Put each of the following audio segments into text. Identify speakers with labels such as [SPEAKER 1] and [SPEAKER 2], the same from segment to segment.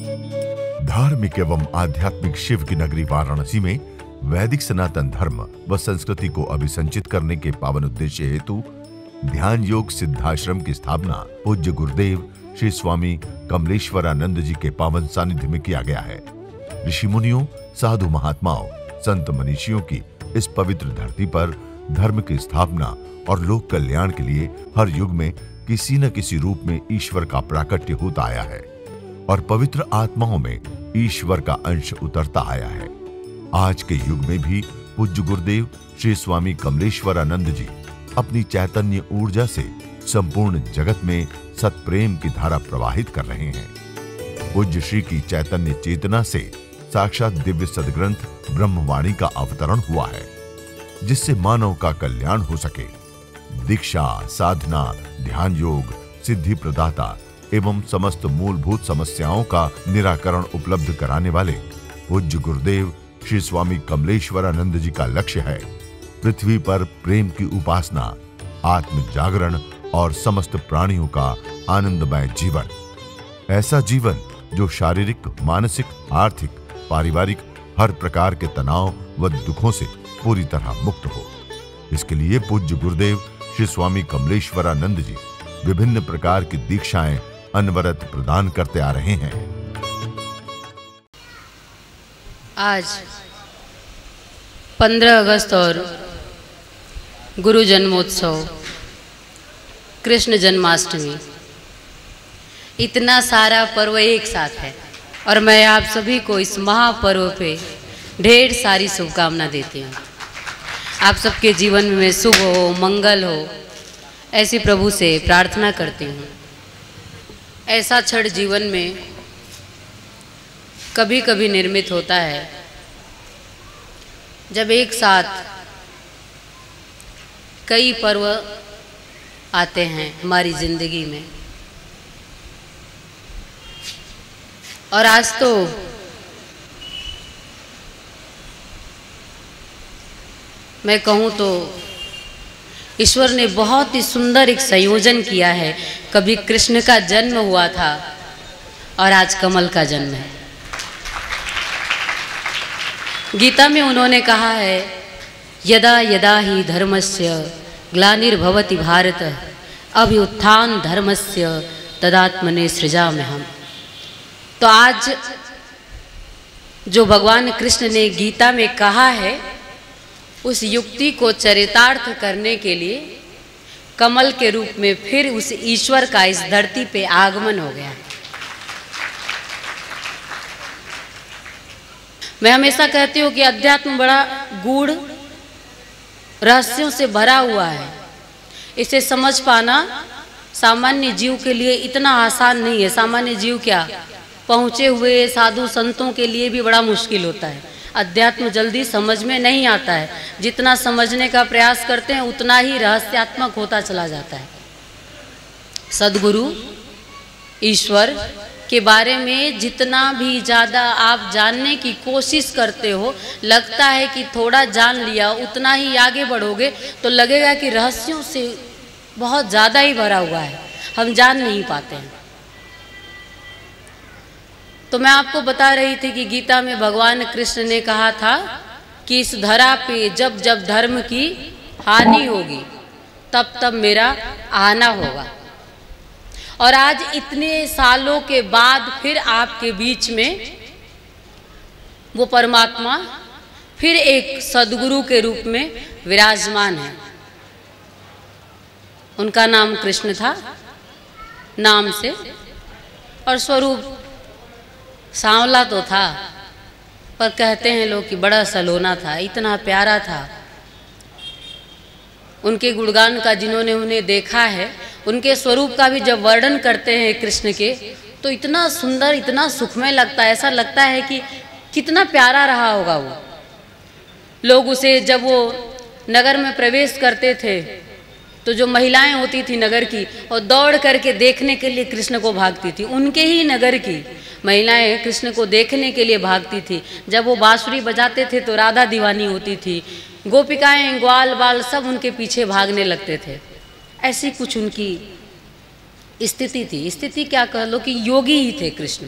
[SPEAKER 1] धार्मिक एवं आध्यात्मिक शिव की नगरी वाराणसी में वैदिक सनातन धर्म व संस्कृति को अभिसंचित करने के पावन उद्देश्य हेतु ध्यान योग सिद्धाश्रम की स्थापना पूज्य गुरुदेव श्री स्वामी कमलेश्वरानंद जी के पावन सानिध्य में किया गया है। ऋषि मुनियों, साधु महात्माओं, संत मनीषियों की इस पवित्र धरती पर धर्म की स्थापना और लोक कल्याण के लिए हर युग में किसी न किसी रूप में ईश्वर का प्राकट्य होता आया है और पवित्र आत्माओं में ईश्वर का अंश उतरता आया है। आज के युग में भी पूज्य गुरुदेव श्री स्वामी कमलेश्वरानंद जी अपनी चैतन्य ऊर्जा से संपूर्ण जगत में सत्प्रेम की धारा प्रवाहित कर रहे हैं। पूज्य श्री की चैतन्य चेतना से साक्षात दिव्य सदग्रंथ ब्रह्मवाणी का अवतरण हुआ है, जिससे मानव का कल्याण हो सके। दीक्षा, साधना, ध्यान योग, सिद्धि प्रदाता एवं समस्त मूलभूत समस्याओं का निराकरण उपलब्ध कराने वाले पूज्य गुरुदेव श्री स्वामी कमलेश्वरानंद जी का लक्ष्य है पृथ्वी पर प्रेम की उपासना, आत्म जागरण और समस्त प्राणियों का आनंदमय जीवन। ऐसा जीवन जो शारीरिक, मानसिक, आर्थिक, पारिवारिक हर प्रकार के तनाव व दुखों से पूरी तरह मुक्त हो। इसके लिए पूज्य गुरुदेव श्री स्वामी कमलेश्वरानंद जी विभिन्न प्रकार की दीक्षाएं अनवरत प्रदान करते आ रहे हैं।
[SPEAKER 2] आज 15 अगस्त और गुरु जन्मोत्सव, कृष्ण जन्माष्टमी, इतना सारा पर्व एक साथ है और मैं आप सभी को इस महापर्व पे ढेर सारी शुभकामना देती हूँ। आप सबके जीवन में शुभ हो, मंगल हो, ऐसी प्रभु से प्रार्थना करती हूँ। ऐसा क्षण जीवन में कभी कभी निर्मित होता है जब एक साथ कई पर्व आते हैं हमारी जिंदगी में। और आज तो मैं कहूँ तो ईश्वर ने बहुत ही सुंदर एक संयोजन किया है। कभी कृष्ण का जन्म हुआ था और आज कमल का जन्म है। गीता में उन्होंने कहा है, यदा यदा ही धर्मस्य ग्लानिर्भवति भारत अभ्युत्थान धर्मस्य तदात्मने सृजाम्यहम्। तो आज जो भगवान कृष्ण ने गीता में कहा है, उस युक्ति को चरितार्थ करने के लिए कमल के रूप में फिर उस ईश्वर का इस धरती पे आगमन हो गया है। मैं हमेशा कहती हूँ कि अध्यात्म बड़ा गूढ़ रहस्यों से भरा हुआ है। इसे समझ पाना सामान्य जीव के लिए इतना आसान नहीं है। सामान्य जीव क्या, पहुँचे हुए साधु संतों के लिए भी बड़ा मुश्किल होता है। अध्यात्म जल्दी समझ में नहीं आता है। जितना समझने का प्रयास करते हैं उतना ही रहस्यात्मक होता चला जाता है। सद्गुरु ईश्वर के बारे में जितना भी ज़्यादा आप जानने की कोशिश करते हो, लगता है कि थोड़ा जान लिया, उतना ही आगे बढ़ोगे तो लगेगा कि रहस्यों से बहुत ज़्यादा ही भरा हुआ है, हम जान नहीं पाते हैं। तो मैं आपको बता रही थी कि गीता में भगवान कृष्ण ने कहा था कि इस धरा पे जब जब धर्म की हानि होगी तब तब मेरा आना होगा। और आज इतने सालों के बाद फिर आपके बीच में वो परमात्मा फिर एक सद्गुरु के रूप में विराजमान है। उनका नाम कृष्ण था नाम से, और स्वरूप सांवला तो था, पर कहते हैं लोग कि बड़ा सलोना था, इतना प्यारा था। उनके गुणगान का जिन्होंने उन्हें देखा है, उनके स्वरूप का भी जब वर्णन करते हैं कृष्ण के, तो इतना सुंदर, इतना सुखमय लगता है। ऐसा लगता है कि कितना प्यारा रहा होगा वो। लोग उसे जब वो नगर में प्रवेश करते थे तो जो महिलाएं होती थी नगर की, और दौड़ करके देखने के लिए कृष्ण को भागती थी। उनके ही नगर की महिलाएं कृष्ण को देखने के लिए भागती थी। जब वो बांसुरी बजाते थे तो राधा दीवानी होती थी, गोपिकाएं, ग्वाल बाल सब उनके पीछे भागने लगते थे। ऐसी कुछ उनकी स्थिति थी। स्थिति क्या कह लो कि योगी ही थे कृष्ण।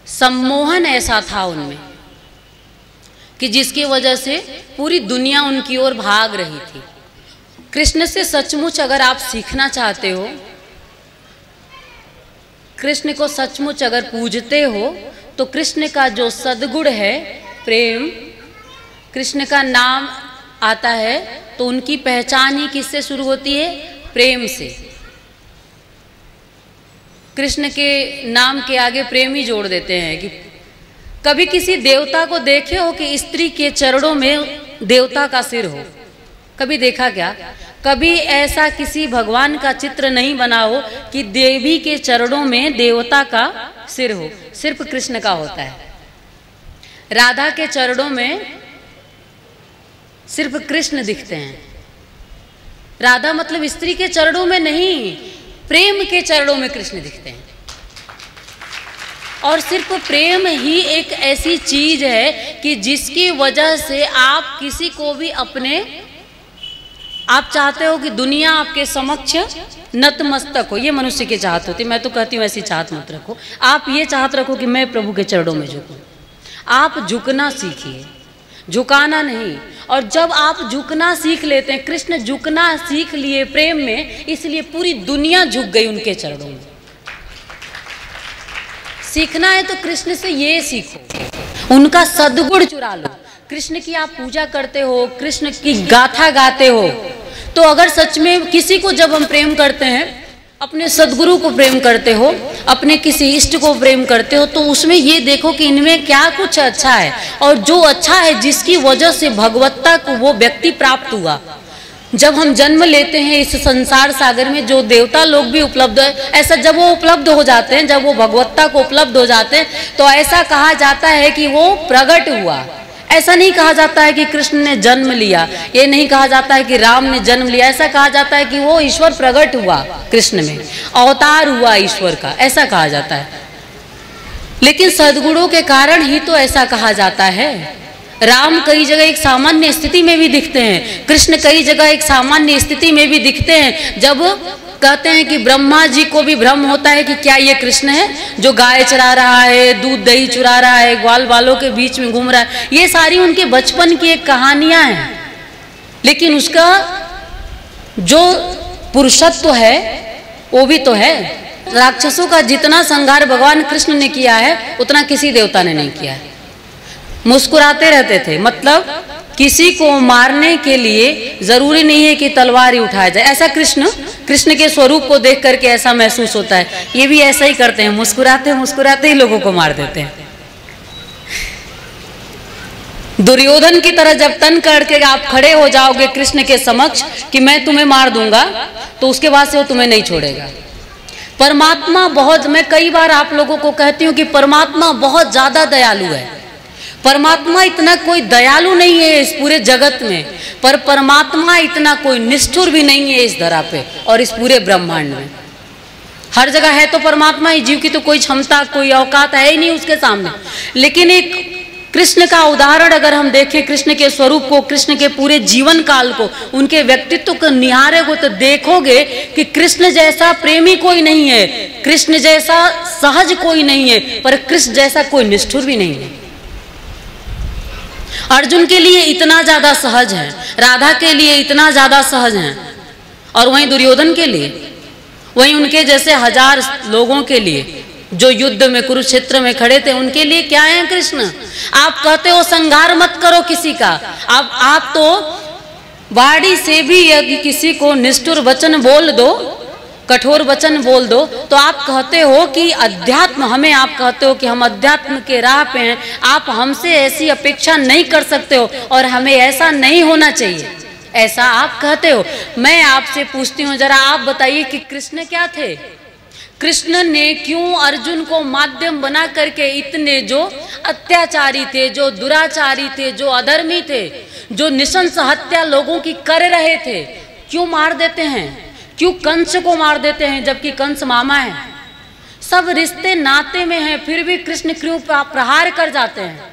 [SPEAKER 2] सम्मोहन ऐसा था उनमें कि जिसकी वजह से पूरी दुनिया उनकी ओर भाग रही थी। कृष्ण से सचमुच अगर आप सीखना चाहते हो, कृष्ण को सचमुच अगर पूजते हो, तो कृष्ण का जो सद्गुण है प्रेम, कृष्ण का नाम आता है तो उनकी पहचान ही किससे शुरू होती है? प्रेम से। कृष्ण के नाम के आगे प्रेम ही जोड़ देते हैं। कि कभी किसी देवता को देखे हो कि स्त्री के चरणों में देवता का सिर हो? कभी देखा क्या? कभी ऐसा किसी भगवान का चित्र नहीं बना हो कि देवी के चरणों में देवता का सिर हो। सिर्फ कृष्ण का होता है। राधा के चरणों में सिर्फ कृष्ण दिखते हैं। राधा मतलब स्त्री के चरणों में नहीं, प्रेम के चरणों में कृष्ण दिखते हैं। और सिर्फ प्रेम ही एक ऐसी चीज है कि जिसकी वजह से आप किसी को भी अपने, आप चाहते हो कि दुनिया आपके समक्ष नतमस्तक हो। ये मनुष्य की चाहत होती है। मैं तो कहती हूँ ऐसी चाहत मत रखो। आप ये चाहत रखो कि मैं प्रभु के चरणों में झुकूं। आप झुकना सीखिए, झुकाना नहीं। और जब आप झुकना सीख लेते हैं, कृष्ण झुकना सीख लिए प्रेम में, इसलिए पूरी दुनिया झुक गई उनके चरणों में। सीखना है तो कृष्ण से ये सीखो, उनका सद्गुण चुरा लो। कृष्ण की आप पूजा करते हो, कृष्ण की गाथा गाते हो, तो अगर सच में किसी को जब हम प्रेम करते हैं, अपने सद्गुरु को प्रेम करते हो, अपने किसी इष्ट को प्रेम करते हो, तो उसमें ये देखो कि इनमें क्या कुछ अच्छा है। और जो अच्छा है, जिसकी वजह से भगवत्ता को वो व्यक्ति प्राप्त हुआ। जब हम जन्म लेते हैं इस संसार सागर में, जो देवता लोग भी उपलब्ध है, ऐसा जब वो उपलब्ध हो जाते हैं, जब वो भगवत्ता को उपलब्ध हो जाते हैं, तो ऐसा कहा जाता है कि वो प्रकट हुआ। ऐसा नहीं कहा जाता है कि कृष्ण ने जन्म लिया, ये नहीं कहा जाता है कि राम ने जन्म लिया। ऐसा कहा जाता है कि वो ईश्वर प्रकट हुआ, कृष्ण में अवतार हुआ ईश्वर का, ऐसा कहा जाता है। लेकिन सद्गुणों के कारण ही तो ऐसा कहा जाता है। राम कई जगह एक सामान्य स्थिति में भी दिखते हैं, कृष्ण कई जगह एक सामान्य स्थिति में भी दिखते हैं। जब कहते हैं कि ब्रह्मा जी को भी भ्रम होता है कि क्या ये कृष्ण है जो गाय चरा रहा है, दूध दही चुरा रहा है, ग्वाल बालों के बीच में घूम रहा है। ये सारी उनके बचपन की एक कहानियां हैं। लेकिन उसका जो पुरुषत्व है वो भी तो है। राक्षसों का जितना संहार भगवान कृष्ण ने किया है, उतना किसी देवता ने नहीं किया है। मुस्कुराते रहते थे, मतलब किसी को मारने के लिए जरूरी नहीं है कि तलवार ही उठाया जाए। ऐसा कृष्ण के स्वरूप को देख करके ऐसा महसूस होता है। ये भी ऐसा ही करते हैं, मुस्कुराते मुस्कुराते ही लोगों को मार देते हैं। दुर्योधन की तरह जब तन करके आप खड़े हो जाओगे कृष्ण के समक्ष कि मैं तुम्हें मार दूंगा, तो उसके बाद से वो तुम्हें नहीं छोड़ेगा। परमात्मा बहुत, मैं कई बार आप लोगों को कहती हूँ कि परमात्मा बहुत ज्यादा दयालु है। परमात्मा इतना कोई दयालु नहीं है इस पूरे जगत में, पर परमात्मा इतना कोई निष्ठुर भी नहीं है इस धरा पे और इस पूरे ब्रह्मांड में। हर जगह है तो परमात्मा ही, जीव की तो कोई क्षमता, कोई औकात है ही नहीं उसके सामने। लेकिन एक कृष्ण का उदाहरण अगर हम देखें, कृष्ण के स्वरूप को, कृष्ण के पूरे जीवन काल को, उनके व्यक्तित्व को निहारेगो तो देखोगे कि कृष्ण जैसा प्रेमी कोई नहीं है, कृष्ण जैसा सहज कोई नहीं है, पर कृष्ण जैसा कोई निष्ठुर भी नहीं है। अर्जुन के लिए इतना ज्यादा सहज है, राधा के लिए इतना ज्यादा सहज है, और वहीं दुर्योधन के लिए, वहीं उनके जैसे हजार लोगों के लिए जो युद्ध में कुरुक्षेत्र में खड़े थे, उनके लिए क्या है कृष्ण। आप कहते हो संहार मत करो किसी का, आप तो वाणी से भी यदि किसी को निष्ठुर वचन बोल दो, कठोर वचन बोल दो, तो आप कहते हो कि अध्यात्म, हमें आप कहते हो कि हम अध्यात्म के राह पे हैं, आप हमसे ऐसी अपेक्षा नहीं कर सकते हो और हमें ऐसा नहीं होना चाहिए, ऐसा आप कहते हो। मैं आपसे पूछती हूँ, जरा आप बताइए कि कृष्ण क्या थे। कृष्ण ने क्यों अर्जुन को माध्यम बना करके इतने जो अत्याचारी थे, जो दुराचारी थे, जो अधर्मी थे, जो निशंस हत्या लोगों की कर रहे थे, क्यों मार देते हैं? क्यों कंस को मार देते हैं जबकि कंस मामा है? सब रिश्ते नाते में हैं, फिर भी कृष्ण क्यों प्रहार कर जाते हैं?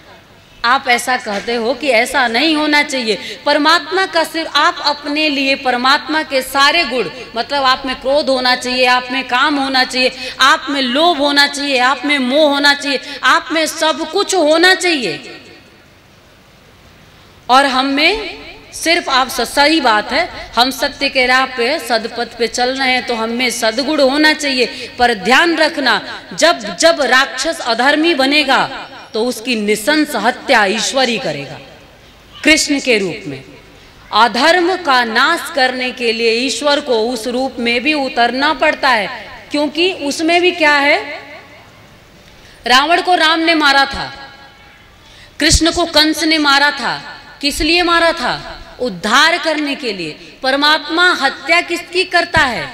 [SPEAKER 2] आप ऐसा कहते हो कि ऐसा नहीं होना चाहिए। परमात्मा का सिर्फ आप अपने लिए परमात्मा के सारे गुण, मतलब आप में क्रोध होना चाहिए, आप में काम होना चाहिए, आप में लोभ होना चाहिए, आप में मोह होना चाहिए, आप में सब कुछ होना चाहिए। और हम में सिर्फ आप सही बात है, हम सत्य के राह पे सदपथ पे चल रहे हैं तो हम में सद्गुण होना चाहिए। पर ध्यान रखना, जब जब राक्षस अधर्मी बनेगा तो उसकी निशंस हत्या ईश्वर ही करेगा कृष्ण के रूप में। अधर्म का नाश करने के लिए ईश्वर को उस रूप में भी उतरना पड़ता है, क्योंकि उसमें भी क्या है, रावण को राम ने मारा था, कृष्ण को कंस ने मारा था। किस लिए मारा था? उद्धार करने के लिए। परमात्मा हत्या किसकी करता है?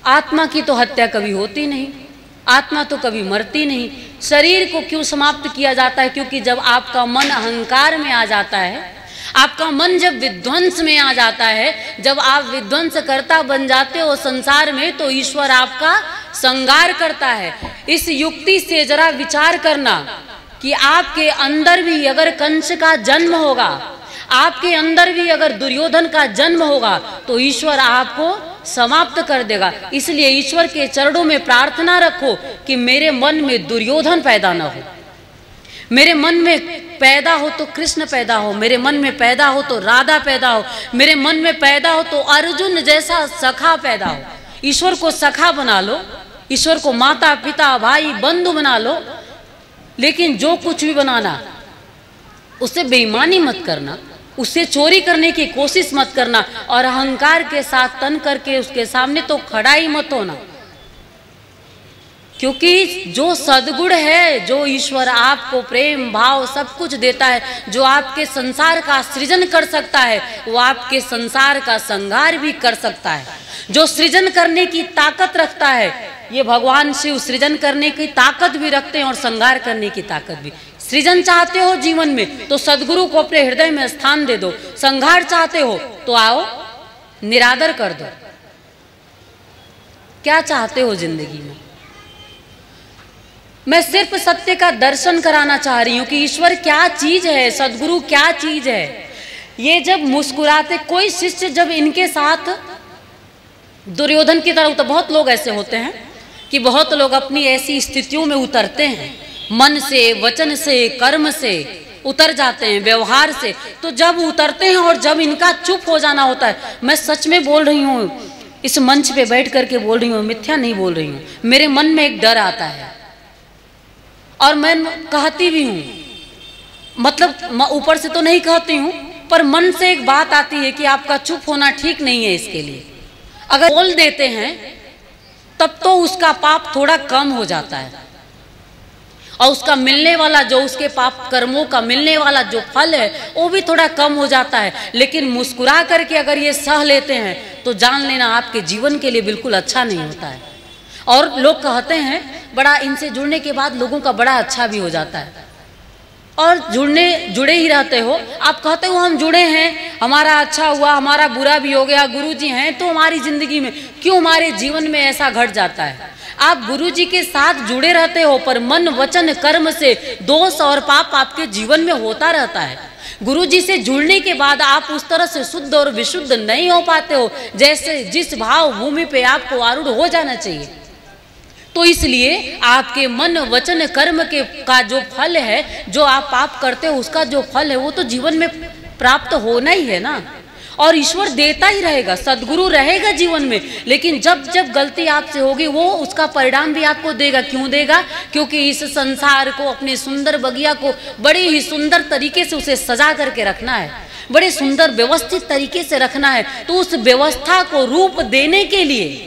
[SPEAKER 2] आत्मा की तो हत्या कभी होती नहीं, आत्मा तो कभी मरती नहीं। शरीर को क्यों समाप्त किया जाता है? क्योंकि जब आपका मन अहंकार में आ जाता है, आपका मन जब विध्वंस में आ जाता है, जब आप विध्वंसकर्ता बन जाते हो संसार में, तो ईश्वर आपका संहार करता है। इस युक्ति से जरा विचार करना कि आपके अंदर भी अगर कंस का जन्म होगा, आपके अंदर भी अगर दुर्योधन का जन्म होगा, तो ईश्वर आपको समाप्त कर देगा। इसलिए ईश्वर के चरणों में प्रार्थना रखो कि मेरे मन में दुर्योधन पैदा न हो, मेरे मन में पैदा हो तो कृष्ण पैदा हो, मेरे मन में पैदा हो तो राधा पैदा हो, मेरे मन में पैदा हो तो अर्जुन जैसा सखा पैदा हो। ईश्वर को सखा बना लो, ईश्वर को माता पिता भाई बंधु बना लो, लेकिन जो कुछ भी बनाना उससे बेईमानी मत करना, उससे चोरी करने की कोशिश मत करना, और अहंकार के साथ तन करके उसके सामने तो खड़ा ही मत होना। क्योंकि जो सद्गुण है, जो ईश्वर आपको प्रेम भाव सब कुछ देता है, जो आपके संसार का सृजन कर सकता है, वो आपके संसार का संहार भी कर सकता है। जो सृजन करने की ताकत रखता है, ये भगवान शिव सृजन करने की ताकत भी रखते हैं और संहार करने की ताकत भी। सृजन चाहते हो जीवन में तो सदगुरु को अपने हृदय में स्थान दे दो, संहार चाहते हो तो आओ निरादर कर दो। क्या चाहते हो जिंदगी में? मैं सिर्फ सत्य का दर्शन कराना चाह रही हूं कि ईश्वर क्या चीज है, सदगुरु क्या चीज है। ये जब मुस्कुराते, कोई शिष्य जब इनके साथ दुर्योधन की तरह, तो बहुत लोग ऐसे होते हैं कि बहुत लोग अपनी ऐसी स्थितियों में उतरते हैं, मन से वचन से कर्म से उतर जाते हैं, व्यवहार से। तो जब उतरते हैं और जब इनका चुप हो जाना होता है, मैं सच में बोल रही हूँ, इस मंच पे बैठ करके बोल रही हूँ, मिथ्या नहीं बोल रही हूँ, मेरे मन में एक डर आता है और मैं कहती भी हूँ, मतलब ऊपर से तो नहीं कहती हूँ, पर मन से एक बात आती है कि आपका चुप होना ठीक नहीं है। इसके लिए अगर बोल देते हैं तब तो उसका पाप थोड़ा कम हो जाता है, और उसका मिलने वाला जो उसके पाप कर्मों का मिलने वाला जो फल है वो भी थोड़ा कम हो जाता है। लेकिन मुस्कुरा करके अगर ये सह लेते हैं तो जान लेना आपके जीवन के लिए बिल्कुल अच्छा नहीं होता है। और लोग कहते हैं बड़ा, इनसे जुड़ने के बाद लोगों का बड़ा अच्छा भी हो जाता है, और जुड़े ही रहते हो। आप कहते हो हम जुड़े हैं, हमारा अच्छा हुआ, हमारा बुरा भी हो गया, गुरुजी हैं तो हमारी जिंदगी में। क्यों हमारे जीवन में ऐसा घट जाता है? आप गुरुजी के साथ जुड़े रहते हो, पर मन वचन कर्म से दोष और पाप आपके जीवन में होता रहता है। गुरुजी से जुड़ने के बाद आप उस तरह से शुद्ध और विशुद्ध नहीं हो पाते हो जैसे जिस भाव भूमि पे आपको आरूढ़ हो जाना चाहिए। तो इसलिए आपके मन वचन कर्म के का जो फल है, जो आप पाप करते हो उसका जो फल है, वो तो जीवन में प्राप्त होना ही है ना। और ईश्वर देता ही रहेगा, सदगुरु रहेगा जीवन में, लेकिन जब जब गलती आपसे होगी वो उसका परिणाम भी आपको देगा। क्यों देगा? क्योंकि इस संसार को, अपने सुंदर बगिया को बड़े ही सुंदर तरीके से उसे सजा करके रखना है, बड़े सुंदर व्यवस्थित तरीके से रखना है। तो उस व्यवस्था को रूप देने के लिए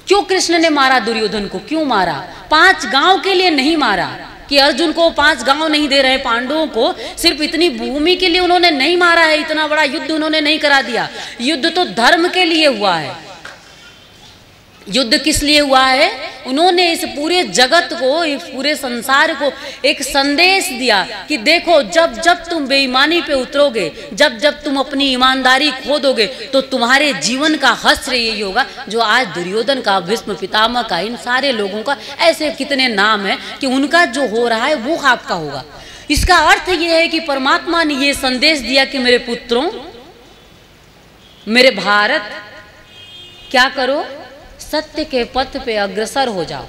[SPEAKER 2] क्यों कृष्ण ने मारा दुर्योधन को? क्यों मारा? 5 गांव के लिए नहीं मारा कि अर्जुन को 5 गांव नहीं दे रहे पांडवों को, सिर्फ इतनी भूमि के लिए उन्होंने नहीं मारा है, इतना बड़ा युद्ध उन्होंने नहीं करा दिया। युद्ध तो धर्म के लिए हुआ है। युद्ध किस लिए हुआ है? उन्होंने इस पूरे जगत को, इस पूरे संसार को एक संदेश दिया कि देखो, जब जब तुम बेईमानी पे उतरोगे, जब जब तुम अपनी ईमानदारी खो दोगे, तो तुम्हारे जीवन का हश्र यही होगा जो आज दुर्योधन का, भीष्म पितामह का, इन सारे लोगों का, ऐसे कितने नाम है कि उनका जो हो रहा है वो आपका होगा। इसका अर्थ यह है कि परमात्मा ने यह संदेश दिया कि मेरे पुत्रों, मेरे भारत, क्या करो, सत्य के पथ पे अग्रसर हो जाओ,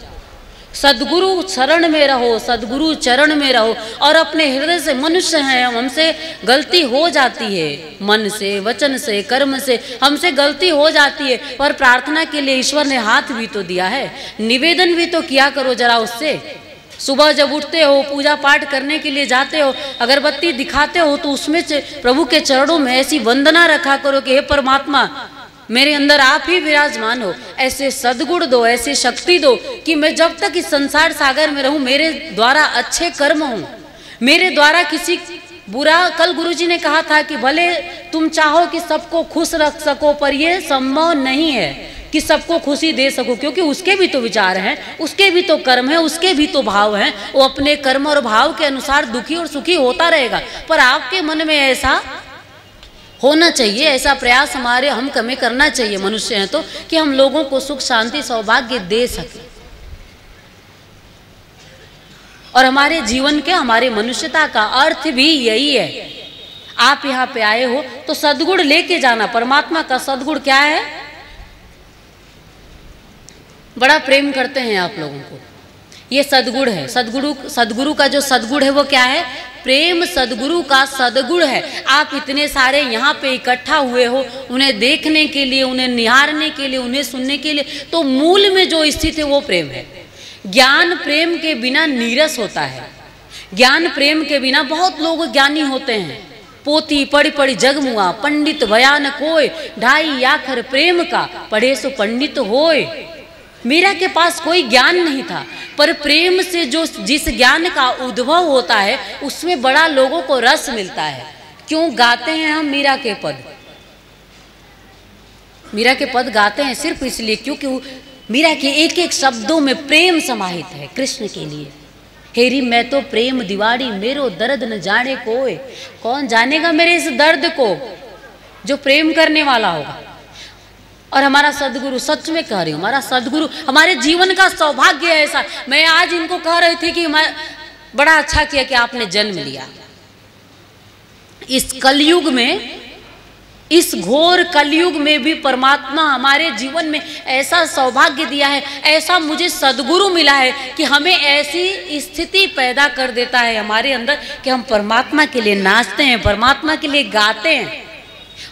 [SPEAKER 2] सदगुरु शरण में रहो, सदगुरु चरण में रहो, और अपने हृदय से, मनुष्य हैं हमसे गलती हो जाती है, मन से, वचन से, कर्म से हमसे गलती हो जाती है, पर प्रार्थना के लिए ईश्वर ने हाथ भी तो दिया है, निवेदन भी तो किया करो जरा उससे। सुबह जब उठते हो, पूजा पाठ करने के लिए जाते हो, अगरबत्ती दिखाते हो, तो उसमें से प्रभु के चरणों में ऐसी वंदना रखा करो कि हे परमात्मा, मेरे अंदर आप ही विराजमान हो, ऐसे सद्गुण दो, ऐसी शक्ति दो कि मैं जब तक इस संसार सागर में रहूं, मेरे द्वारा अच्छे कर्म हों, मेरे द्वारा किसी बुरा, कल गुरुजी ने कहा था कि भले तुम चाहो कि सबको खुश रख सको, पर यह संभव नहीं है कि सबको खुशी दे सको, क्योंकि उसके भी तो विचार हैं, उसके भी तो कर्म है, उसके भी तो भाव हैं, वो अपने कर्म और भाव के अनुसार दुखी और सुखी होता रहेगा। पर आपके मन में ऐसा होना चाहिए, ऐसा प्रयास हम हमें करना चाहिए, मनुष्य हैं तो, कि हम लोगों को सुख शांति सौभाग्य दे सके। और हमारे जीवन के, हमारे मनुष्यता का अर्थ भी यही है। आप यहाँ पे आए हो तो सद्गुण लेके जाना। परमात्मा का सद्गुण क्या है? बड़ा प्रेम करते हैं आप लोगों को, ये सद्गुण है। सद्गुरु का जो सद्गुण है वो क्या है? प्रेम सद्गुरु का सद्गुण है। आप इतने सारे यहाँ पे इकट्ठा हुए हो उन्हें देखने के लिए, उन्हें निहारने के लिए, उन्हें सुनने के लिए, तो मूल में जो स्थित है वो प्रेम है। ज्ञान प्रेम के बिना नीरस होता है। ज्ञान प्रेम के बिना, बहुत लोग ज्ञानी होते हैं, पोथी पढ़ी पढ़ी जग मुआ, पंडित भयान कोय, ढाई आखर प्रेम का, पढ़े सो पंडित होय। मीरा के पास कोई ज्ञान नहीं था, पर प्रेम से जो जिस ज्ञान का उद्भव होता है उसमें बड़ा लोगों को रस मिलता है। क्यों गाते हैं हम मीरा के पद? मीरा के पद गाते हैं सिर्फ इसलिए क्योंकि मीरा के एक एक शब्दों में प्रेम समाहित है कृष्ण के लिए। हेरी मैं तो प्रेम दिवाड़ी, मेरो दर्द न जाने कोय। कौन जानेगा मेरे इस दर्द को? जो प्रेम करने वाला होगा। और हमारा सदगुरु, सच में कह रही हूँ, हमारा सदगुरु हमारे जीवन का सौभाग्य है। ऐसा मैं आज इनको कह रही थी कि बड़ा अच्छा किया कि आपने जन्म लिया। इस कलयुग में, इस घोर कलयुग में भी परमात्मा हमारे जीवन में ऐसा सौभाग्य दिया है, ऐसा मुझे सदगुरु मिला है कि हमें ऐसी स्थिति पैदा कर देता है हमारे अंदर कि हम परमात्मा के लिए नाचते हैं, परमात्मा के लिए गाते हैं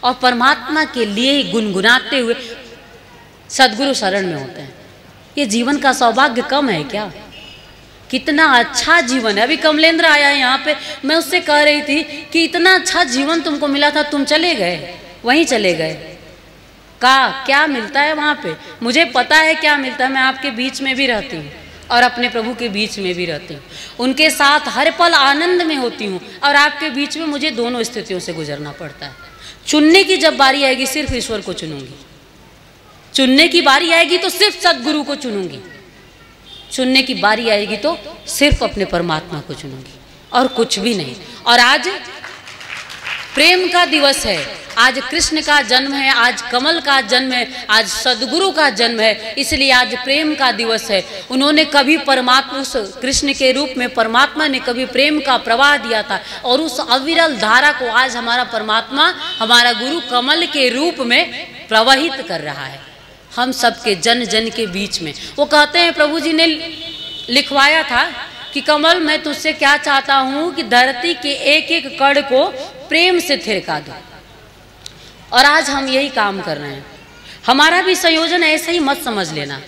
[SPEAKER 2] और परमात्मा के लिए ही गुनगुनाते हुए सदगुरु शरण में होते हैं। ये जीवन का सौभाग्य कम है क्या? कितना अच्छा जीवन है। अभी कमलेंद्र आया है यहाँ पे, मैं उससे कह रही थी कि इतना अच्छा जीवन तुमको मिला था, तुम चले गए, वहीं चले गए। क्या मिलता है वहाँ पे? मुझे पता है क्या मिलता है। मैं आपके बीच में भी रहती हूँ और अपने प्रभु के बीच में भी रहती हूँ, उनके साथ हर पल आनंद में होती हूँ, और आपके बीच में मुझे दोनों स्थितियों से गुजरना पड़ता है। चुनने की जब बारी आएगी सिर्फ ईश्वर को चुनूंगी, चुनने की बारी आएगी तो सिर्फ सदगुरु को चुनूंगी, चुनने की बारी आएगी तो सिर्फ अपने परमात्मा को चुनूंगी और कुछ भी नहीं। और आज प्रेम का दिवस है, आज कृष्ण का जन्म है, आज कमल का जन्म है, आज सदगुरु का जन्म है, इसलिए आज प्रेम का दिवस है। उन्होंने कभी परमात्मा, उस कृष्ण के रूप में परमात्मा ने कभी प्रेम का प्रवाह दिया था, और उस अविरल धारा को आज हमारा परमात्मा, हमारा गुरु कमल के रूप में प्रवाहित कर रहा है हम सबके जन जन के बीच में। वो कहते हैं, प्रभु जी ने लिखवाया था कि कमल मैं तुझसे क्या चाहता हूँ कि धरती के एक एक कण को प्रेम से थिरका दो। और आज हम यही काम कर रहे हैं। हमारा भी संयोजन ऐसे ही मत समझ लेना,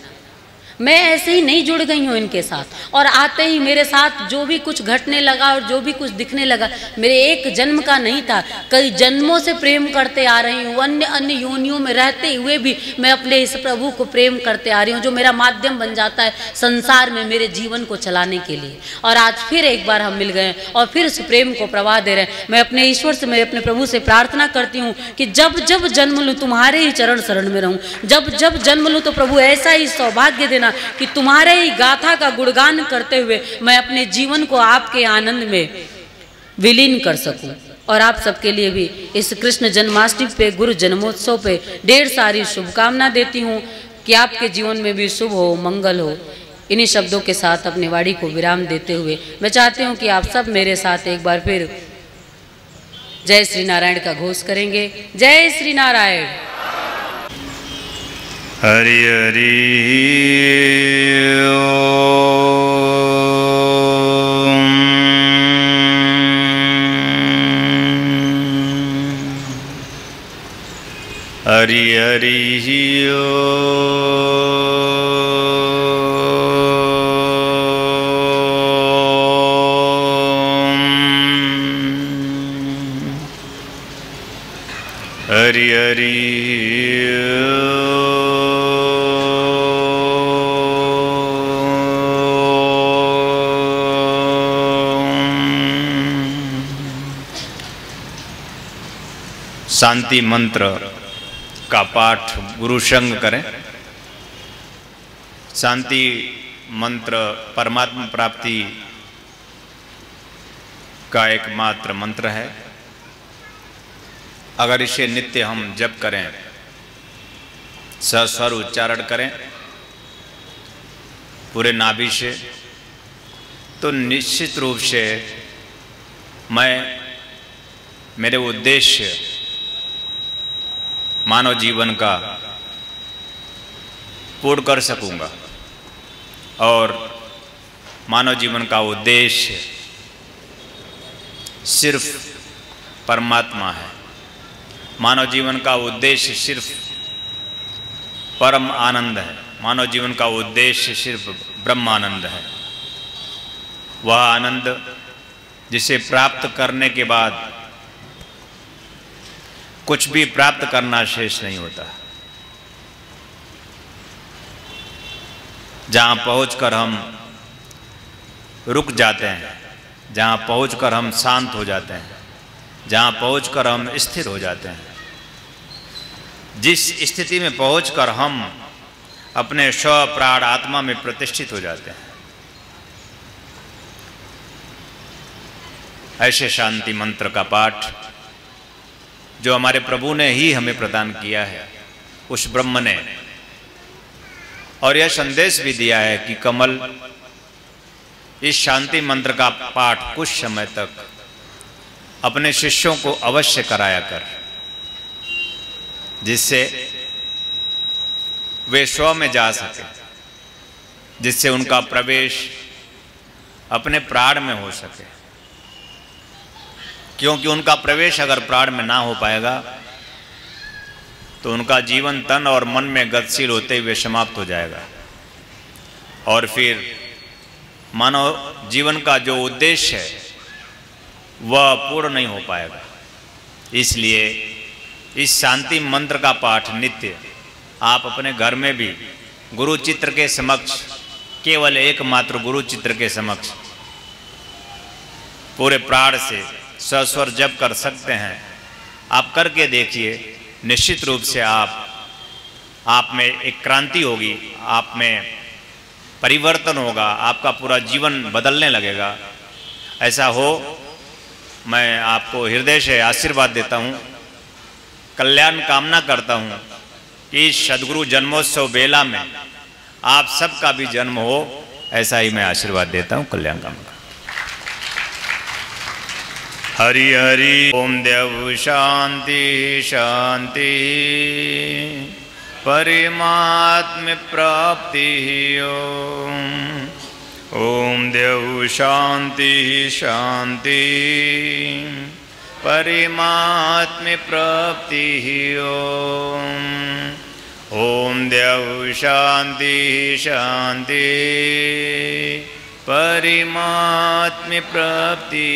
[SPEAKER 2] मैं ऐसे ही नहीं जुड़ गई हूँ इनके साथ, और आते ही मेरे साथ जो भी कुछ घटने लगा और जो भी कुछ दिखने लगा मेरे एक जन्म का नहीं था। कई जन्मों से प्रेम करते आ रही हूँ, अन्य अन्य योनियों में रहते हुए भी मैं अपने इस प्रभु को प्रेम करते आ रही हूँ, जो मेरा माध्यम बन जाता है संसार में मेरे जीवन को चलाने के लिए। और आज फिर एक बार हम मिल गए और फिर उस प्रेम को प्रवाह दे रहे हैं। मैं अपने ईश्वर से, मैं अपने प्रभु से प्रार्थना करती हूँ कि जब जब जन्म लूँ तुम्हारे ही चरण शरण में रहूँ, जब जब जन्म लूँ तो प्रभु ऐसा ही सौभाग्य देना देना कि तुम्हारे ही गाथा का गुणगान करते हुए मैं अपने जीवन को आपके आनंद में विलीन कर सकूं। और आप सबके लिए भी इस कृष्ण जन्माष्टमी पे, गुरु जन्मोत्सव पे ढेर सारी शुभकामना देती हूँ कि आपके जीवन में भी शुभ हो, मंगल हो। इन्हीं शब्दों के साथ अपनी वाणी को विराम देते हुए मैं चाहती हूँ कि आप सब मेरे साथ एक बार फिर जय श्री नारायण का घोष करेंगे। जय श्री नारायण।
[SPEAKER 3] हरि हरि हरि हरि हरि हरि शांति मंत्र का पाठ गुरु संग करें। शांति मंत्र परमात्मा प्राप्ति का एकमात्र मंत्र है। अगर इसे नित्य हम जप करें, सस्वर उच्चारण करें पूरे नाभि से, तो निश्चित रूप से मेरे उद्देश्य मानव जीवन का पूर्ण कर सकूंगा। और मानव जीवन का उद्देश्य सिर्फ परमात्मा है। मानव जीवन का उद्देश्य सिर्फ परम आनंद है। मानव जीवन का उद्देश्य सिर्फ ब्रह्मानंद है। वह आनंद जिसे प्राप्त करने के बाद कुछ भी प्राप्त करना शेष नहीं होता। जहाँ पहुंचकर हम रुक जाते हैं, जहाँ पहुंचकर हम शांत हो जाते हैं, जहाँ पहुंचकर हम स्थिर हो जाते हैं, जिस स्थिति में पहुंचकर हम अपने स्व प्राण आत्मा में प्रतिष्ठित हो जाते हैं, ऐसे शांति मंत्र का पाठ जो हमारे प्रभु ने ही हमें प्रदान किया है, उस ब्रह्म ने, और यह संदेश भी दिया है कि कमल इस शांति मंत्र का पाठ कुछ समय तक अपने शिष्यों को अवश्य कराया कर, जिससे वे स्व में जा सके, जिससे उनका प्रवेश अपने प्राण में हो सके। क्योंकि उनका प्रवेश अगर प्राण में ना हो पाएगा तो उनका जीवन तन और मन में गतिशील होते हुए समाप्त हो जाएगा, और फिर मानव जीवन का जो उद्देश्य है वह पूर्ण नहीं हो पाएगा। इसलिए इस शांति मंत्र का पाठ नित्य आप अपने घर में भी गुरु चित्र के समक्ष, केवल एकमात्र गुरु चित्र के समक्ष पूरे प्राण से सस्वर जप कर सकते हैं। आप करके देखिए, निश्चित रूप से आप में एक क्रांति होगी, आप में परिवर्तन होगा, आपका पूरा जीवन बदलने लगेगा। ऐसा हो, मैं आपको हृदय से आशीर्वाद देता हूँ, कल्याण कामना करता हूँ कि इस सद्गुरु जन्मोत्सव बेला में आप सबका भी जन्म हो, ऐसा ही मैं आशीर्वाद देता हूँ, कल्याण कामना। हरि हरि ओम देव शांति शांति परमात्म प्राप्ति ओम देव शांति शांति परमात्म प्राप्ति ओम देव शांति शांति परमात्म प्राप्ति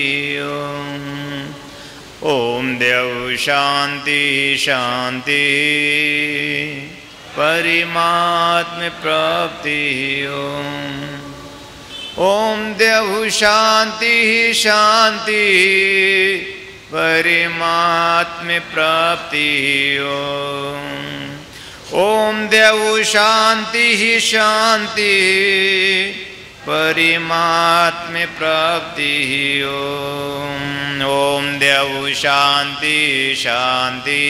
[SPEAKER 3] ओम देव शांति शांति परमात्म प्राप्ति ओम देव शांति शांति परमात्म प्राप्ति ओम देव शांति ही शांति परिमात्म प्राप्ति ओम। ओम देव शांति शांति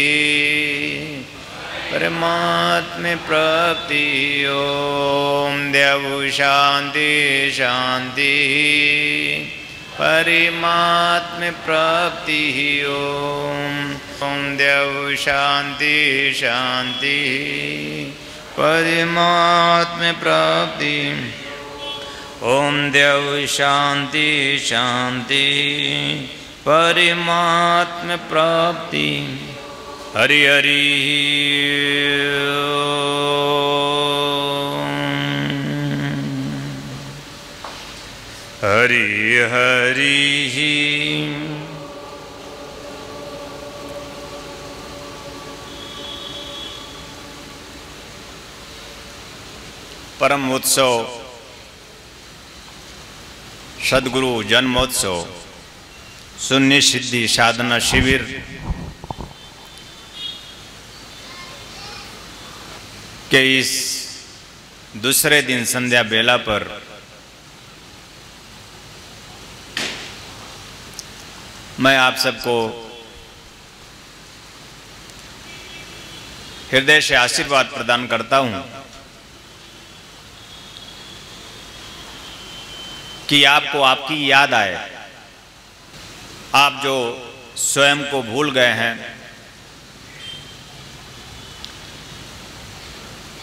[SPEAKER 3] परमात्म प्राप्ति ओम। देव शांति शांति परिमात्म प्राप्ति ओम। ओम देव शांति शांति परमात्म प्राप्ति ओम। देव शांति शांति परमात्म प्राप्ति। हरि हरि हरि हरि। परम उत्सव सद्गुरु जन्मोत्सव शून्य सिद्धि साधना शिविर के इस दूसरे दिन संध्या बेला पर मैं आप सबको हृदय से आशीर्वाद प्रदान करता हूं कि आपको आपकी याद आए। आप जो स्वयं को भूल गए हैं,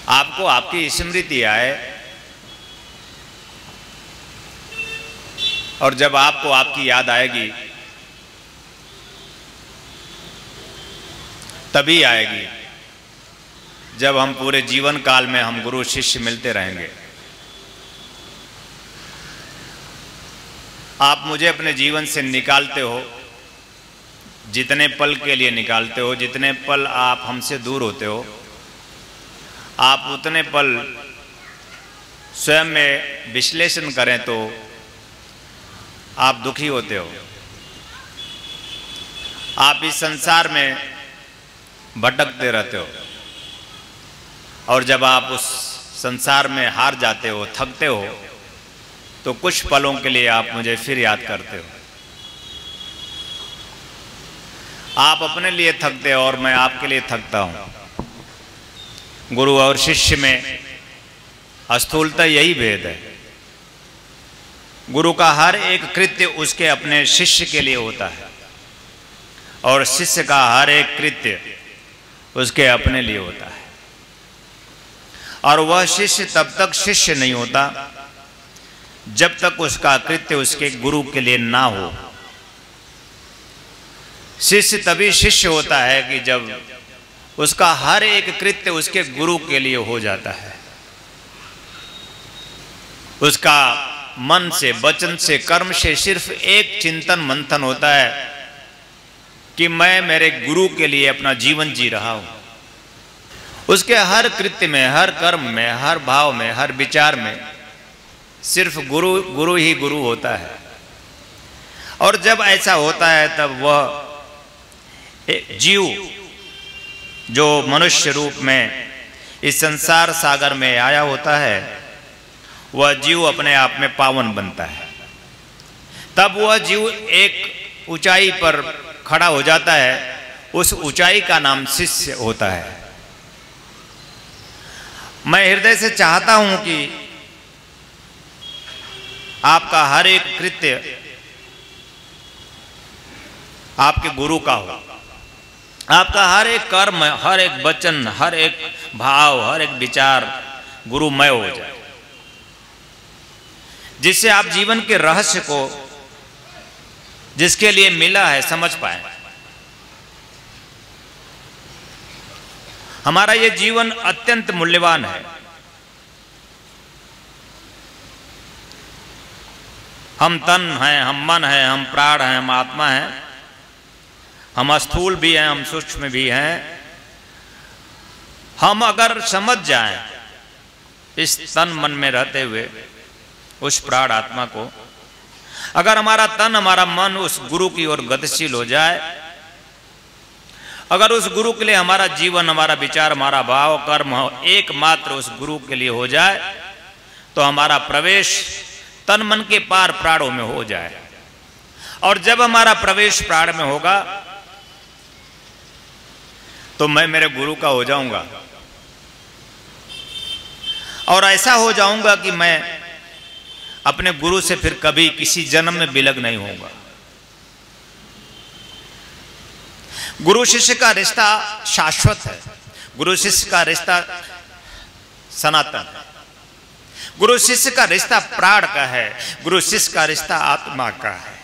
[SPEAKER 3] आपको आपकी स्मृति आए, और जब आपको आपकी याद आएगी तभी आएगी जब हम पूरे जीवन काल में हम गुरु शिष्य मिलते रहेंगे। आप मुझे अपने जीवन से निकालते हो, जितने पल के लिए निकालते हो, जितने पल आप हमसे दूर होते हो, आप उतने पल स्वयं में विश्लेषण करें तो आप दुखी होते हो। आप इस संसार में भटकते रहते हो, और जब आप उस संसार में हार जाते हो, थकते हो, तो कुछ पलों के लिए आप मुझे फिर याद करते हो। आप अपने लिए थकते हो और मैं आपके लिए थकता हूं। गुरु और शिष्य में स्थूलता यही भेद है। गुरु का हर एक कृत्य उसके अपने शिष्य के लिए होता है, और शिष्य का हर एक कृत्य उसके अपने लिए होता है। और वह शिष्य तब तक शिष्य नहीं होता जब तक उसका कृत्य उसके गुरु के लिए ना हो। शिष्य तभी शिष्य होता है कि जब उसका हर एक कृत्य उसके गुरु के लिए हो जाता है। उसका मन से, वचन से, कर्म से सिर्फ एक चिंतन मंथन होता है कि मैं मेरे गुरु के लिए अपना जीवन जी रहा हूं। उसके हर कृत्य में, हर कर्म में, हर भाव में, हर विचार में सिर्फ गुरु ही गुरु होता है। और जब ऐसा होता है तब वह जीव जो मनुष्य रूप में इस संसार सागर में आया होता है, वह जीव अपने आप में पावन बनता है। तब वह जीव एक ऊंचाई पर खड़ा हो जाता है। उस ऊंचाई का नाम शिष्य होता है। मैं हृदय से चाहता हूं कि आपका हर एक कृत्य आपके गुरु का हो। आपका हर एक कर्म, हर एक वचन, हर एक भाव, हर एक विचार गुरुमय हो जाए, जिससे आप जीवन के रहस्य को जिसके लिए मिला है समझ पाए। हमारा ये जीवन अत्यंत मूल्यवान है। हम तन हैं, हम मन हैं, हम प्राण हैं, हम आत्मा हैं, हम स्थूल भी हैं, हम सूक्ष्म भी हैं। हम अगर समझ जाएं इस तन मन में रहते हुए उस प्राण आत्मा को, अगर हमारा तन, हमारा मन उस गुरु की ओर गतिशील हो जाए, अगर उस गुरु के लिए हमारा जीवन, हमारा विचार, हमारा भाव, कर्म एकमात्र उस गुरु के लिए हो जाए तो हमारा प्रवेश तन मन के पार प्राणों में हो जाए। और जब हमारा प्रवेश प्राण में होगा तो मैं मेरे गुरु का हो जाऊंगा, और ऐसा हो जाऊंगा कि मैं अपने गुरु से फिर कभी किसी जन्म में विलग नहीं होऊंगा। गुरु शिष्य का रिश्ता शाश्वत है, गुरु शिष्य का रिश्ता सनातन है, गुरु शिष्य का रिश्ता प्राण का है, गुरु शिष्य का रिश्ता आत्मा का है।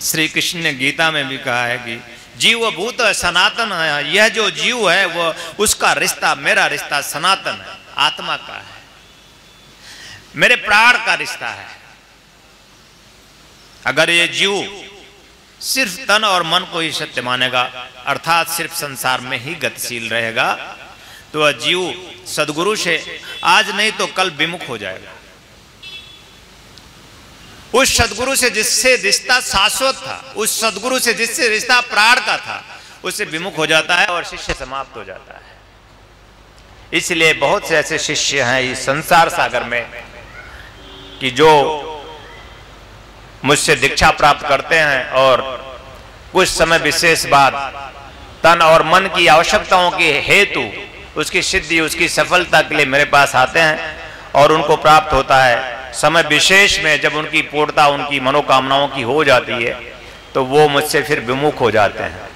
[SPEAKER 3] श्री कृष्ण ने गीता में भी कहा है कि जीव भूत सनातन है, यह जो जीव है वो उसका रिश्ता, मेरा रिश्ता सनातन है, आत्मा का है, मेरे प्राण का रिश्ता है। अगर ये जीव सिर्फ तन और मन को ही सत्य मानेगा, अर्थात सिर्फ संसार में ही गतिशील रहेगा, तो वह जीव सदगुरु से आज नहीं तो कल विमुख हो जाएगा। उस सदगुरु से जिससे रिश्ता शाश्वत था, उस सदगुरु से जिससे रिश्ता प्राण का था, उससे विमुख हो जाता है और शिष्य समाप्त हो जाता है। इसलिए बहुत से ऐसे शिष्य हैं इस संसार सागर में कि जो मुझसे दीक्षा प्राप्त करते हैं और कुछ समय विशेष बाद तन और मन की आवश्यकताओं के हेतु उसकी सिद्धि, उसकी सफलता के लिए मेरे पास आते हैं, और उनको प्राप्त होता है समय विशेष में जब उनकी पूर्णता, उनकी मनोकामनाओं की हो जाती है तो वो मुझसे फिर विमुख हो जाते हैं।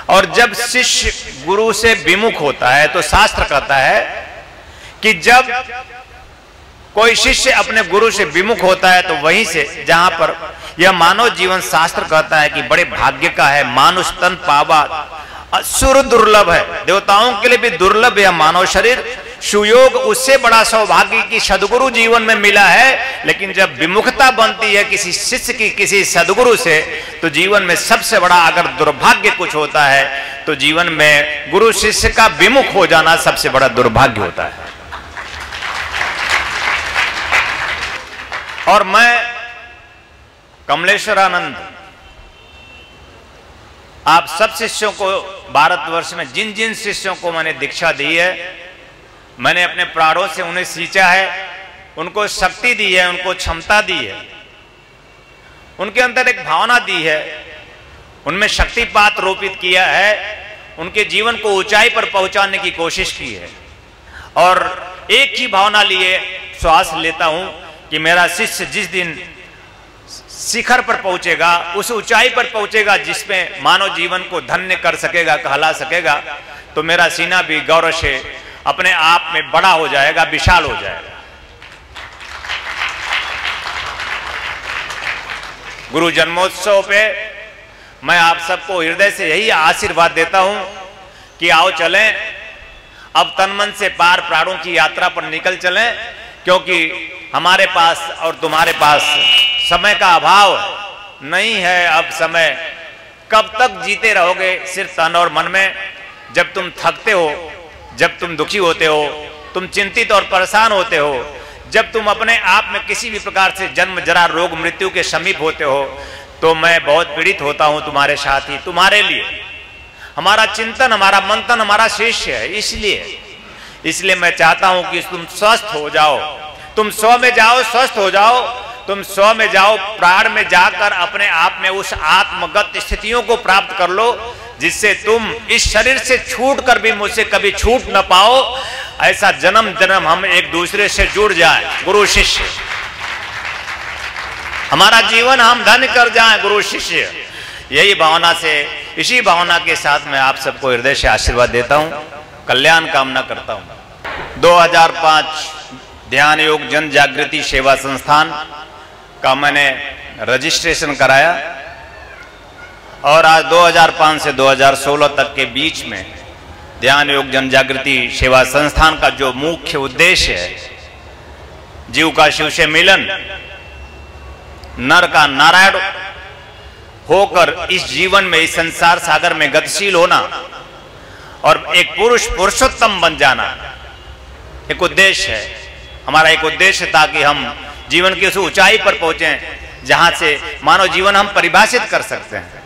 [SPEAKER 3] और जब शिष्य गुरु से विमुख होता है तो शास्त्र कहता है कि जब कोई शिष्य अपने गुरु से विमुख होता है तो वहीं से, जहां पर यह मानव जीवन शास्त्र कहता है कि बड़े भाग्य का है, मानुष तन पावा असुर दुर्लभ है, देवताओं के लिए भी दुर्लभ है मानव शरीर, सुयोग उससे बड़ा सौभाग्य की सदगुरु जीवन में मिला है। लेकिन जब विमुखता बनती है किसी शिष्य की किसी सदगुरु से, तो जीवन में सबसे बड़ा अगर दुर्भाग्य कुछ होता है तो जीवन में गुरु शिष्य का विमुख हो जाना सबसे बड़ा दुर्भाग्य होता है। और मैं कमलेश्वरानंद आप सब शिष्यों को, भारतवर्ष में जिन जिन शिष्यों को मैंने दीक्षा दी है, मैंने अपने प्राणों से उन्हें सींचा है, उनको शक्ति दी है, उनको क्षमता दी है, उनके अंदर एक भावना दी है, उनमें शक्तिपात रोपित किया है, उनके जीवन को ऊंचाई पर पहुंचाने की कोशिश की है। और एक ही भावना लिए श्वास लेता हूं कि मेरा शिष्य जिस दिन शिखर पर पहुंचेगा, उस ऊंचाई पर पहुंचेगा जिसमें मानव जीवन को धन्य कर सकेगा, कहला सकेगा, तो मेरा सीना भी गौरव से अपने आप में बड़ा हो जाएगा, विशाल हो जाएगा। गुरु जन्मोत्सव पे मैं आप सबको हृदय से यही आशीर्वाद देता हूं कि आओ चलें, अब तन मन से पार प्राणों की यात्रा पर निकल चलें, क्योंकि हमारे पास और तुम्हारे पास समय का अभाव नहीं है। अब समय कब तक जीते रहोगे सिर्फ तन और मन में? जब तुम थकते हो, जब तुम दुखी होते हो, तुम चिंतित और परेशान होते हो, जब तुम अपने आप में किसी भी प्रकार से जन्म जरा रोग मृत्यु के समीप होते हो, तो मैं बहुत पीड़ित होता हूं तुम्हारे साथ ही, तुम्हारे लिए। हमारा चिंतन, हमारा मंथन हमारा शिष्य है, इसलिए मैं चाहता हूं कि तुम स्वस्थ हो जाओ, तुम स्व में जाओ, स्वस्थ हो जाओ, तुम स्व में जाओ, प्राण में जाकर अपने आप में उस आत्मगत स्थितियों को प्राप्त कर लो, जिससे तुम इस शरीर से छूट कर भी मुझसे कभी छूट न पाओ। ऐसा जन्म जन्म हम एक दूसरे से जुड़ जाए, गुरु शिष्य, हमारा जीवन हम धन्य कर जाएं, गुरु शिष्य। यही भावना से, इसी भावना के साथ मैं आप सबको हृदय से आशीर्वाद देता हूं, कल्याण कामना करता हूं। 2005 ध्यान योग जन जागृति सेवा संस्थान का मैंने रजिस्ट्रेशन कराया, और आज 2005 से 2016 तक के बीच में ध्यान योग जन जागृति सेवा संस्थान का जो मुख्य उद्देश्य है, जीव का शिव से मिलन, नर का नारायण होकर इस जीवन में, इस संसार सागर में गतिशील होना और एक पुरुष पुरुषोत्तम बन जाना, एक उद्देश्य है हमारा। एक उद्देश्य ताकि हम जीवन की उस ऊंचाई पर पहुंचे जहां से मानव जीवन हम परिभाषित कर सकते हैं,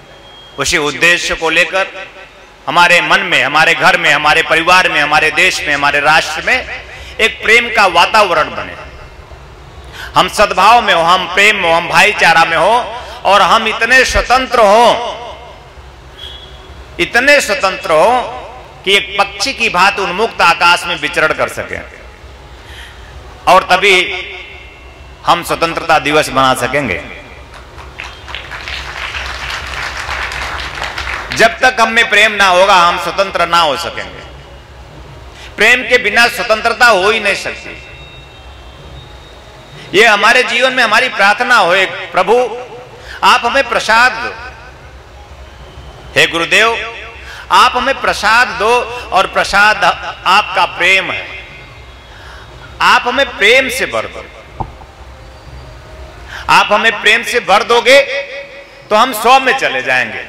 [SPEAKER 3] उसी उद्देश्य को लेकर हमारे मन में, हमारे घर में, हमारे परिवार में, हमारे देश में, हमारे राष्ट्र में एक प्रेम का वातावरण बने। हम सद्भाव में हो, हम प्रेम में हो, हम भाईचारा में हो, और हम इतने स्वतंत्र हो कि एक पक्षी की भांति उन्मुक्त आकाश में विचरण कर सकें, और तभी हम स्वतंत्रता दिवस मना सकेंगे। जब तक हम में प्रेम ना होगा, हम स्वतंत्र ना हो सकेंगे। प्रेम के बिना स्वतंत्रता हो ही नहीं सकती। ये हमारे जीवन में हमारी प्रार्थना हो, प्रभु आप हमें प्रसाद दो, हे गुरुदेव आप हमें प्रसाद दो, और प्रसाद आपका प्रेम है। आप हमें प्रेम से भर दो। आप हमें प्रेम से भर दोगे तो हम 100 में चले जाएंगे।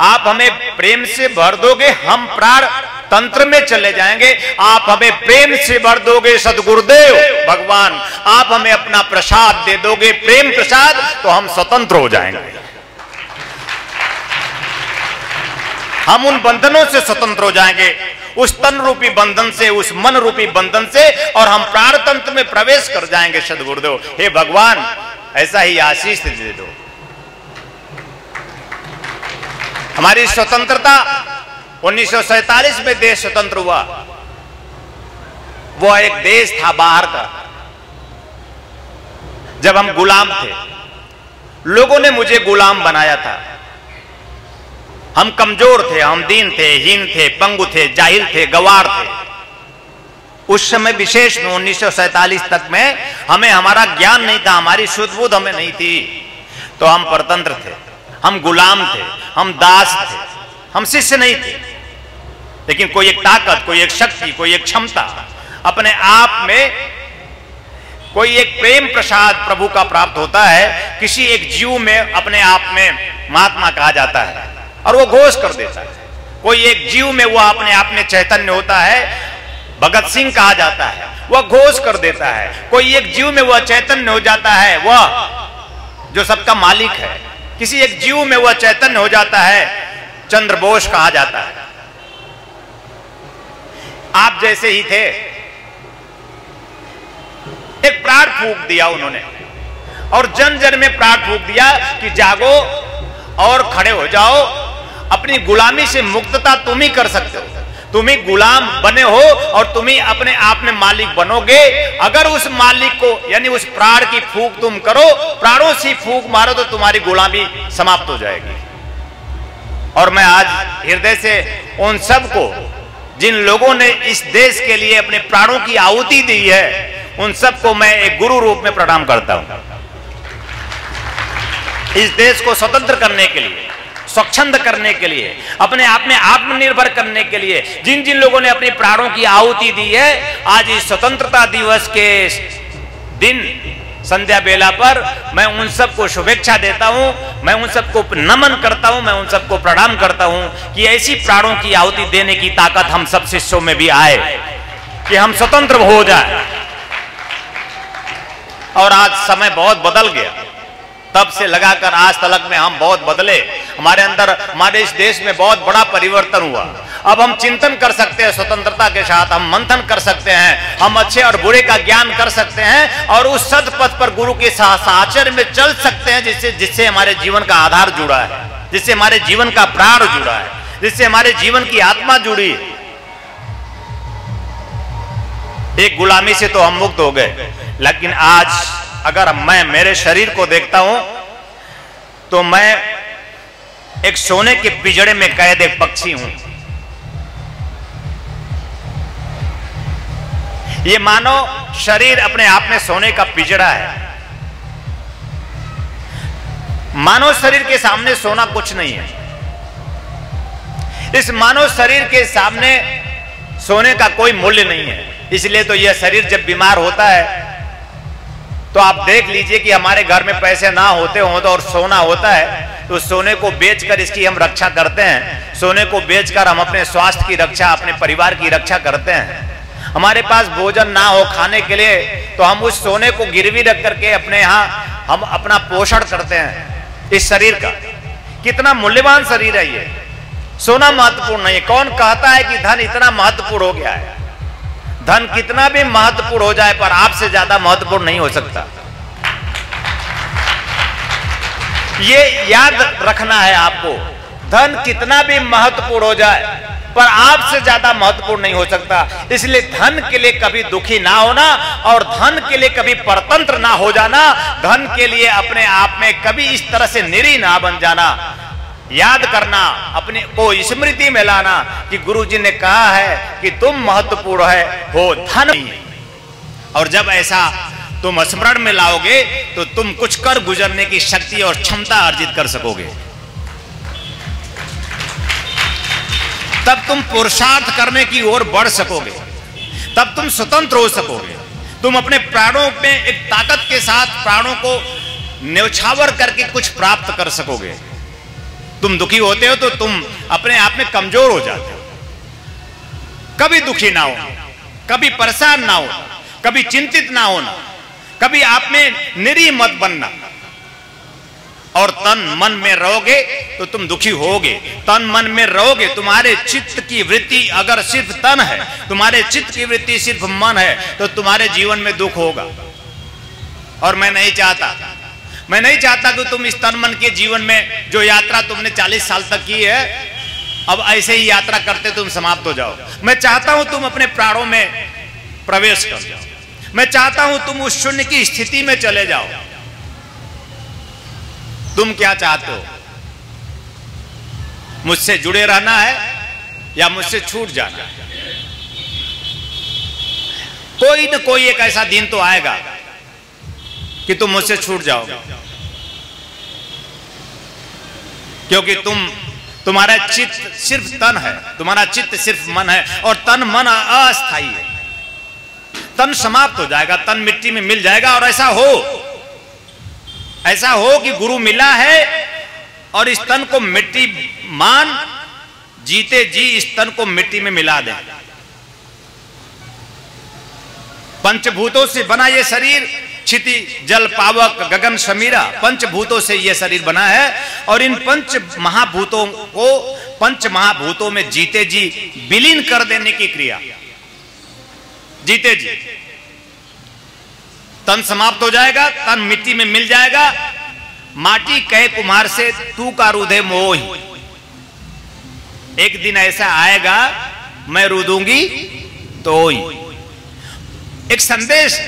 [SPEAKER 3] आप हमें प्रेम से भर दोगे, हम प्राण तंत्र में चले जाएंगे। आप हमें प्रेम से भर दोगे सदगुरुदेव भगवान, आप हमें अपना प्रसाद दे दोगे, प्रेम प्रसाद, तो हम स्वतंत्र हो जाएंगे। हम उन बंधनों से स्वतंत्र हो जाएंगे, उस तन रूपी बंधन से, उस मन रूपी बंधन से, और हम प्राण तंत्र में प्रवेश कर जाएंगे सदगुरुदेव। हे भगवान ऐसा ही आशीष दे दो। हमारी स्वतंत्रता 1947 में देश स्वतंत्र हुआ। वो एक देश था बाहर का, जब हम गुलाम थे। लोगों ने मुझे गुलाम बनाया था। हम कमजोर थे, हम दीन थे, हीन थे, पंगु थे, जाहिल थे, गवार थे। उस समय विशेष में 1947 तक में हमें हमारा ज्ञान नहीं था, हमारी शुद्ध बुद्ध हमें नहीं थी, तो हम परतंत्र थे, हम गुलाम थे, हम दास थे, हम शिष्य नहीं थे। लेकिन कोई एक ताकत, कोई एक शक्ति, कोई एक क्षमता अपने आप में, कोई एक प्रेम प्रसाद प्रभु का प्राप्त होता है। किसी एक जीव में अपने आप में महात्मा कहा जाता है और वो घोष कर देता है। कोई एक जीव में वो अपने आप में चैतन्य होता है, भगत सिंह कहा जाता है, वह घोष कर देता है। कोई एक जीव में वह चैतन्य हो जाता है, वह जो सबका मालिक है। किसी एक जीव में वह चैतन्य हो जाता है, चंद्र बोस कहा जाता है। आप जैसे ही थे, एक प्राण फूंक दिया उन्होंने, और जन जन में प्राण फूंक दिया कि जागो और खड़े हो जाओ, अपनी गुलामी से मुक्तता तुम ही कर सकते हो। तुम ही गुलाम बने हो और तुम ही अपने आप में मालिक बनोगे। अगर उस मालिक को, यानी उस प्राण की फूंक तुम करो, प्राणों से फूंक मारो, तो तुम्हारी गुलामी समाप्त हो जाएगी। और मैं आज हृदय से उन सबको, जिन लोगों ने इस देश के लिए अपने प्राणों की आहुति दी है, उन सबको मैं एक गुरु रूप में प्रणाम करता हूं। इस देश को स्वतंत्र करने के लिए, स्वच्छंद करने के लिए, अपने आप में आत्मनिर्भर करने के लिए जिन जिन लोगों ने अपने प्राणों की आहुति दी है, आज इस स्वतंत्रता दिवस के दिन संध्या बेला पर मैं उन सबको शुभेच्छा देता हूं, मैं उन सबको नमन करता हूं, मैं उन सबको प्रणाम करता हूं कि ऐसी प्राणों की आहुति देने की ताकत हम सब शिष्यों में भी आए, कि हम स्वतंत्र हो जाए। और आज समय बहुत बदल गया, तब से लगाकर आज तक में हम बहुत बदले। हमारे अंदर, हमारे इस देश में बहुत बड़ा परिवर्तन हुआ। अब हम चिंतन कर सकते हैं स्वतंत्रता के साथ, हम मंथन कर सकते हैं, हम अच्छे और बुरे का ज्ञान कर सकते हैं, और उस सदपथ पर गुरु के साहचर्य में चल सकते हैं, जिससे हमारे जीवन का आधार जुड़ा है, जिससे हमारे जीवन का प्राण जुड़ा है, जिससे हमारे जीवन की आत्मा जुड़ी है। एक गुलामी से तो हम मुक्त हो गए, लेकिन आज अगर मैं मेरे शरीर को देखता हूं तो मैं एक सोने के पिंजड़े में कैद एक पक्षी हूं। ये मानो शरीर अपने आप में सोने का पिंजड़ा है। मानव शरीर के सामने सोना कुछ नहीं है। इस मानव शरीर के सामने सोने का कोई मूल्य नहीं है। इसलिए तो यह शरीर जब बीमार होता है तो आप देख लीजिए कि हमारे घर में पैसे ना होते हो तो और सोना होता है, तो सोने को बेचकर इसकी हम रक्षा करते हैं। सोने को बेचकर हम अपने स्वास्थ्य की रक्षा, अपने परिवार की रक्षा करते हैं। हमारे पास भोजन ना हो खाने के लिए तो हम उस सोने को गिरवी रख करके अपने यहाँ हम अपना पोषण करते हैं इस शरीर का। कितना मूल्यवान शरीर है ये, सोना महत्वपूर्ण नहीं है। कौन कहता है कि धन इतना महत्वपूर्ण हो गया है? धन कितना भी महत्वपूर्ण हो जाए पर आपसे ज्यादा महत्वपूर्ण नहीं हो सकता। ये याद रखना है आपको, धन कितना भी महत्वपूर्ण हो जाए पर आपसे ज्यादा महत्वपूर्ण नहीं हो सकता। इसलिए धन के लिए कभी दुखी ना होना और धन के लिए कभी परतंत्र ना हो जाना, धन के लिए अपने आप में कभी इस तरह से निरी ना बन जाना, याद करना, अपने को स्मृति में लाना कि गुरुजी ने कहा है कि तुम महत्वपूर्ण हो, धन नहीं। और जब ऐसा तुम स्मरण में लाओगे तो तुम कुछ कर गुजरने की शक्ति और क्षमता अर्जित कर सकोगे। तब तुम पुरुषार्थ करने की ओर बढ़ सकोगे, तब तुम स्वतंत्र हो सकोगे। तुम अपने प्राणों में एक ताकत के साथ प्राणों को न्यौछावर करके कुछ प्राप्त कर सकोगे। तुम दुखी होते हो तो तुम अपने आप में कमजोर हो जाते हो। कभी दुखी ना हो, कभी परेशान ना हो, कभी चिंतित ना होना, कभी आप में निरी मत बनना। और तन मन में रहोगे तो तुम दुखी होगे। तन मन में रहोगे, तुम्हारे चित्त की वृत्ति अगर सिर्फ तन है, तुम्हारे चित्त की वृत्ति सिर्फ मन है, तो तुम्हारे जीवन में दुख होगा। और मैं नहीं चाहता कि तुम इस तन मन के जीवन में जो यात्रा तुमने 40 साल तक की है, अब ऐसे ही यात्रा करते तुम समाप्त हो जाओ। मैं चाहता हूं तुम अपने प्राणों में प्रवेश कर जाओ। मैं चाहता हूं तुम उस शून्य की स्थिति में चले जाओ। तुम क्या चाहते हो? मुझसे जुड़े रहना है या मुझसे छूट जाना? कोई न कोई एक ऐसा दिन तो आएगा कि तुम मुझसे छूट जाओगे, क्योंकि तुम्हारा चित्त सिर्फ तन है, तुम्हारा चित्त सिर्फ मन है, और तन मन अस्थाई है। तन समाप्त हो जाएगा, तन मिट्टी में मिल जाएगा। और ऐसा हो कि गुरु मिला है और इस तन को मिट्टी मान, जीते जी इस तन को मिट्टी में मिला दे। पंचभूतों से बना ये शरीर, क्षिति जल पावक गगन समीरा, पंचभूतों से ये शरीर बना है। और इन पंच महाभूतों को पंच महाभूतों में जीते जी विलीन कर देने की क्रिया, जीते जी तन समाप्त हो जाएगा, तन मिट्टी में मिल जाएगा। माटी कहे कुम्हार से तू का रुधे मोही, एक दिन ऐसा आएगा मैं रुदूंगी तो ही। एक संदेश,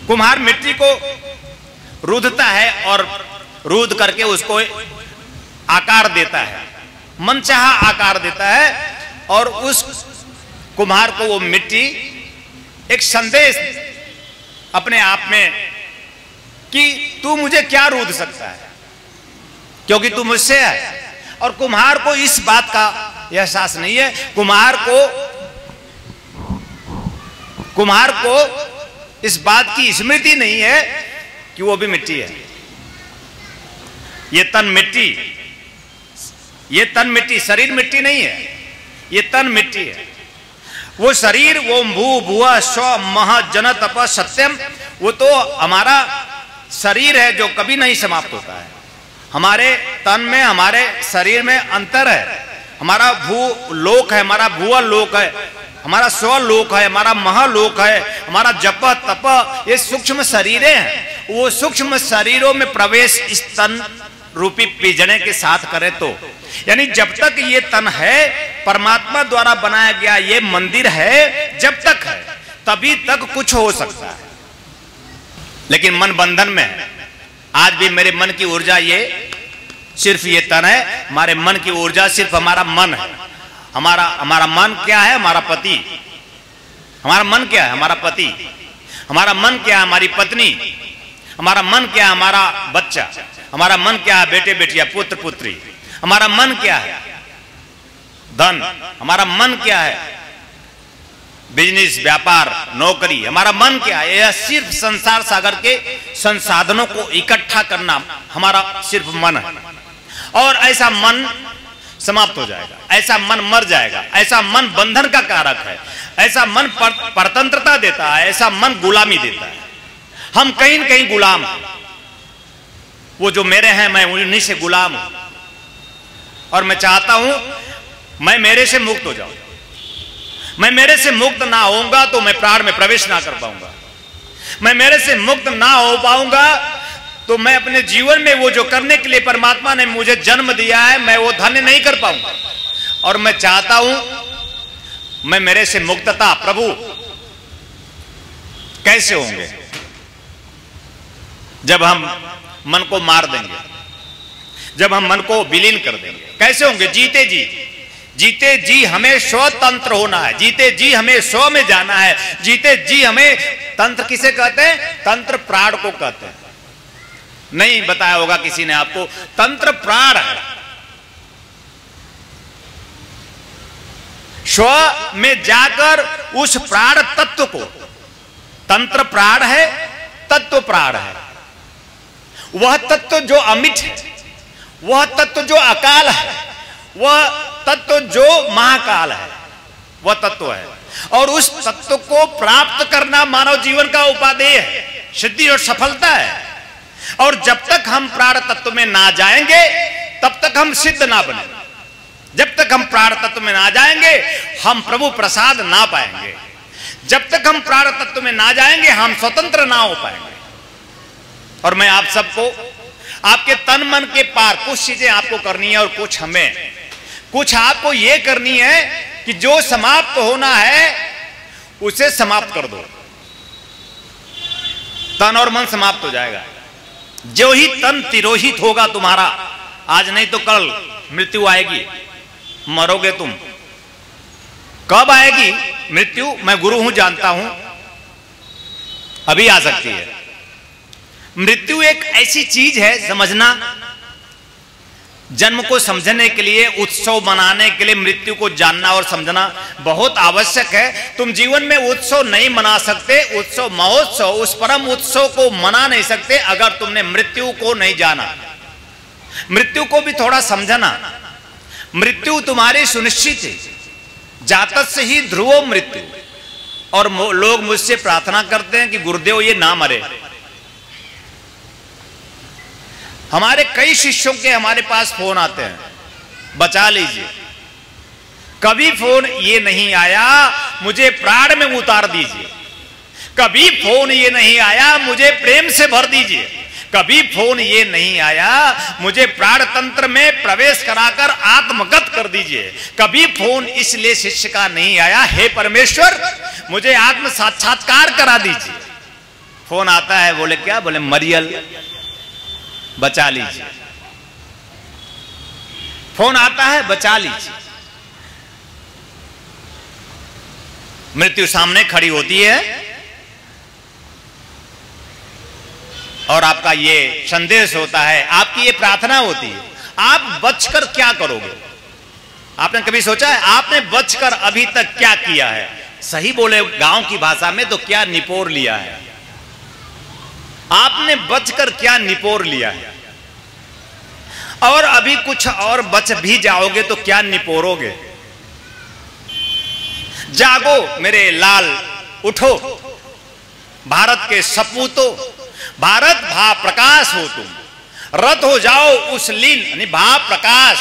[SPEAKER 3] कुम्हार मिट्टी को रुदता है और रुद करके उसको आकार देता है, मनचाहा आकार देता है। और उस कुम्हार को वो मिट्टी एक संदेश अपने आप में कि तू मुझे क्या रूद सकता है, क्योंकि तू मुझसे है। और कुम्हार को इस बात का एहसास नहीं है। कुम्हार को इस बात की स्मृति नहीं है कि वो भी मिट्टी है। ये तन मिट्टी, शरीर मिट्टी नहीं है, ये तन मिट्टी है। वो शरीर, वो भू भुआ स्व मह जन तप सत्यम, वो तो हमारा शरीर है जो कभी नहीं समाप्त होता है। हमारे तन में, हमारे शरीर में अंतर है। हमारा भू लोक है, हमारा भुआ लोक है, हमारा स्वलोक है, हमारा महालोक है, हमारा जप तप, ये सूक्ष्म शरीरें हैं। वो सूक्ष्म शरीरों में प्रवेश इस तन रूपी पिंजरे के साथ करे तो, यानी जब तक ये तन है, परमात्मा द्वारा बनाया गया ये मंदिर है, जब तक है तभी तक कुछ हो सकता है। लेकिन मन बंधन में है। आज भी मेरे मन की ऊर्जा ये सिर्फ ये तन है, हमारे मन की ऊर्जा सिर्फ हमारा मन है। हमारा मन क्या है? हमारा पति। हमारा मन क्या है? हमारा पति। हमारा मन क्या है? हमारी पत्नी। हमारा मन क्या है? हमारा बच्चा। हमारा मन क्या है? बेटे बेटियां, पुत्र पुत्री। हमारा मन क्या है? धन। हमारा मन क्या है? बिजनेस, व्यापार, नौकरी। हमारा मन क्या है? यह सिर्फ संसार सागर के संसाधनों को इकट्ठा करना हमारा सिर्फ मन है। और ऐसा मन समाप्त हो जाएगा, ऐसा मन मर जाएगा, ऐसा मन बंधन का कारक है, ऐसा मन परतंत्रता देता है, ऐसा मन गुलामी देता है। हम कहीं न कहीं गुलाम, वो जो मेरे हैं मैं उन्हीं से गुलाम हूं, और मैं चाहता हूं मैं मेरे से मुक्त हो जाऊं। मैं मेरे से मुक्त ना होऊंगा तो मैं प्राण में प्रवेश ना कर पाऊंगा। मैं मेरे से मुक्त ना हो पाऊंगा तो मैं अपने जीवन में वो जो करने के लिए परमात्मा ने मुझे जन्म दिया है मैं वो धन्य नहीं कर पाऊंगा। और मैं चाहता हूं मैं मेरे से मुक्तता, प्रभु कैसे होंगे? जब हम मन को मार देंगे, जब हम मन को विलीन कर देंगे। कैसे होंगे? जीते जी। जीते जी हमें स्वतंत्र होना है, जीते जी हमें स्व में जाना है, जीते जी हमें तंत्र किसे कहते हैं? तंत्र प्राण को कहते हैं। नहीं बताया होगा किसी ने आपको, तंत्र प्राण है। स्व में जाकर उस प्राण तत्व को, तंत्र प्राण है, तत्व प्राण है, वह तत्व जो अमिट है, वह तत्व जो अकाल है, वह तत्व जो महाकाल है, वह तत्व है। और उस तत्व को प्राप्त करना मानव जीवन का उपादेय है, सिद्धि और सफलता है। और जब तक हम प्राण तत्व में ना जाएंगे तब तक हम सिद्ध ना बने। जब तक हम प्राण तत्व में ना जाएंगे हम प्रभु प्रसाद ना पाएंगे। जब तक हम प्राण तत्व में ना जाएंगे हम स्वतंत्र ना हो पाएंगे। और मैं आप सबको आपके तन मन के पार कुछ चीजें आपको करनी है और कुछ हमें, कुछ आपको यह करनी है कि जो समाप्त होना है उसे समाप्त कर दो। तन और मन समाप्त हो जाएगा। जो ही तन तिरोहित होगा तुम्हारा, आज नहीं तो कल मृत्यु आएगी, मरोगे तुम। कब आएगी मृत्यु? मैं गुरु हूं, जानता हूं, अभी आ सकती है। मृत्यु एक ऐसी चीज है, समझना, जन्म को समझने के लिए, उत्सव मनाने के लिए मृत्यु को जानना और समझना बहुत आवश्यक है। तुम जीवन में उत्सव नहीं मना सकते, उत्सव महोत्सव, उस परम उत्सव को मना नहीं सकते अगर तुमने मृत्यु को नहीं जाना। मृत्यु को भी थोड़ा समझना। मृत्यु तुम्हारी सुनिश्चित है, जातक से ही ध्रुवो मृत्यु। और लोग मुझसे प्रार्थना करते हैं कि गुरुदेव ये ना मरे। हमारे कई शिष्यों के हमारे पास फोन आते हैं, बचा लीजिए। कभी फोन ये नहीं आया मुझे प्राण में उतार दीजिए, कभी फोन ये नहीं आया मुझे प्रेम से भर दीजिए, कभी फोन ये नहीं आया मुझे प्राण तंत्र में प्रवेश कराकर आत्मगत कर दीजिए, कभी फोन इसलिए शिष्य का नहीं आया हे परमेश्वर मुझे आत्म साक्षात्कार करा दीजिए। फोन आता है, बोले क्या? बोले मरियल बचा लीजिए। फोन आता है, बचा लीजिए। मृत्यु सामने खड़ी होती है और आपका ये संदेश होता है, आपकी ये प्रार्थना होती है, आप बचकर क्या करोगे? आपने कभी सोचा है आपने बचकर अभी तक क्या किया है? सही बोले गांव की भाषा में तो क्या निपोर लिया है? आपने बचकर क्या निपोर लिया है? और अभी कुछ और बच भी जाओगे तो क्या निपोरोगे? जागो मेरे लाल, उठो भारत के सपूतों, भारत भा प्रकाश हो तुम, रत हो जाओ उस लीन, यानी भा प्रकाश।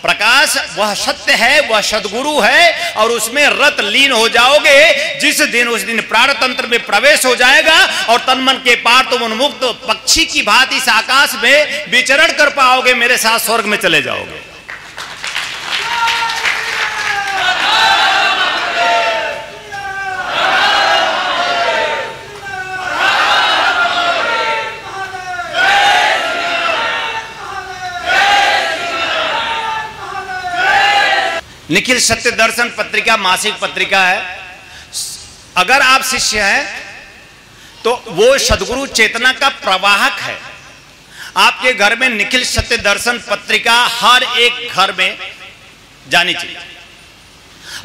[SPEAKER 3] प्रकाश वह सत्य है, वह सदगुरु है, और उसमें रत लीन हो जाओगे। जिस दिन उस दिन प्राण तंत्र में प्रवेश हो जाएगा और तन मन के पार तुम उन्मुक्त पक्षी की भांति इस आकाश में विचरण कर पाओगे, मेरे साथ स्वर्ग में चले जाओगे। निखिल सत्य दर्शन पत्रिका मासिक पत्रिका है। अगर आप शिष्य हैं तो वो सद्गुरु चेतना का प्रवाहक है। आपके घर में निखिल सत्य दर्शन पत्रिका हर एक घर में जानी चाहिए।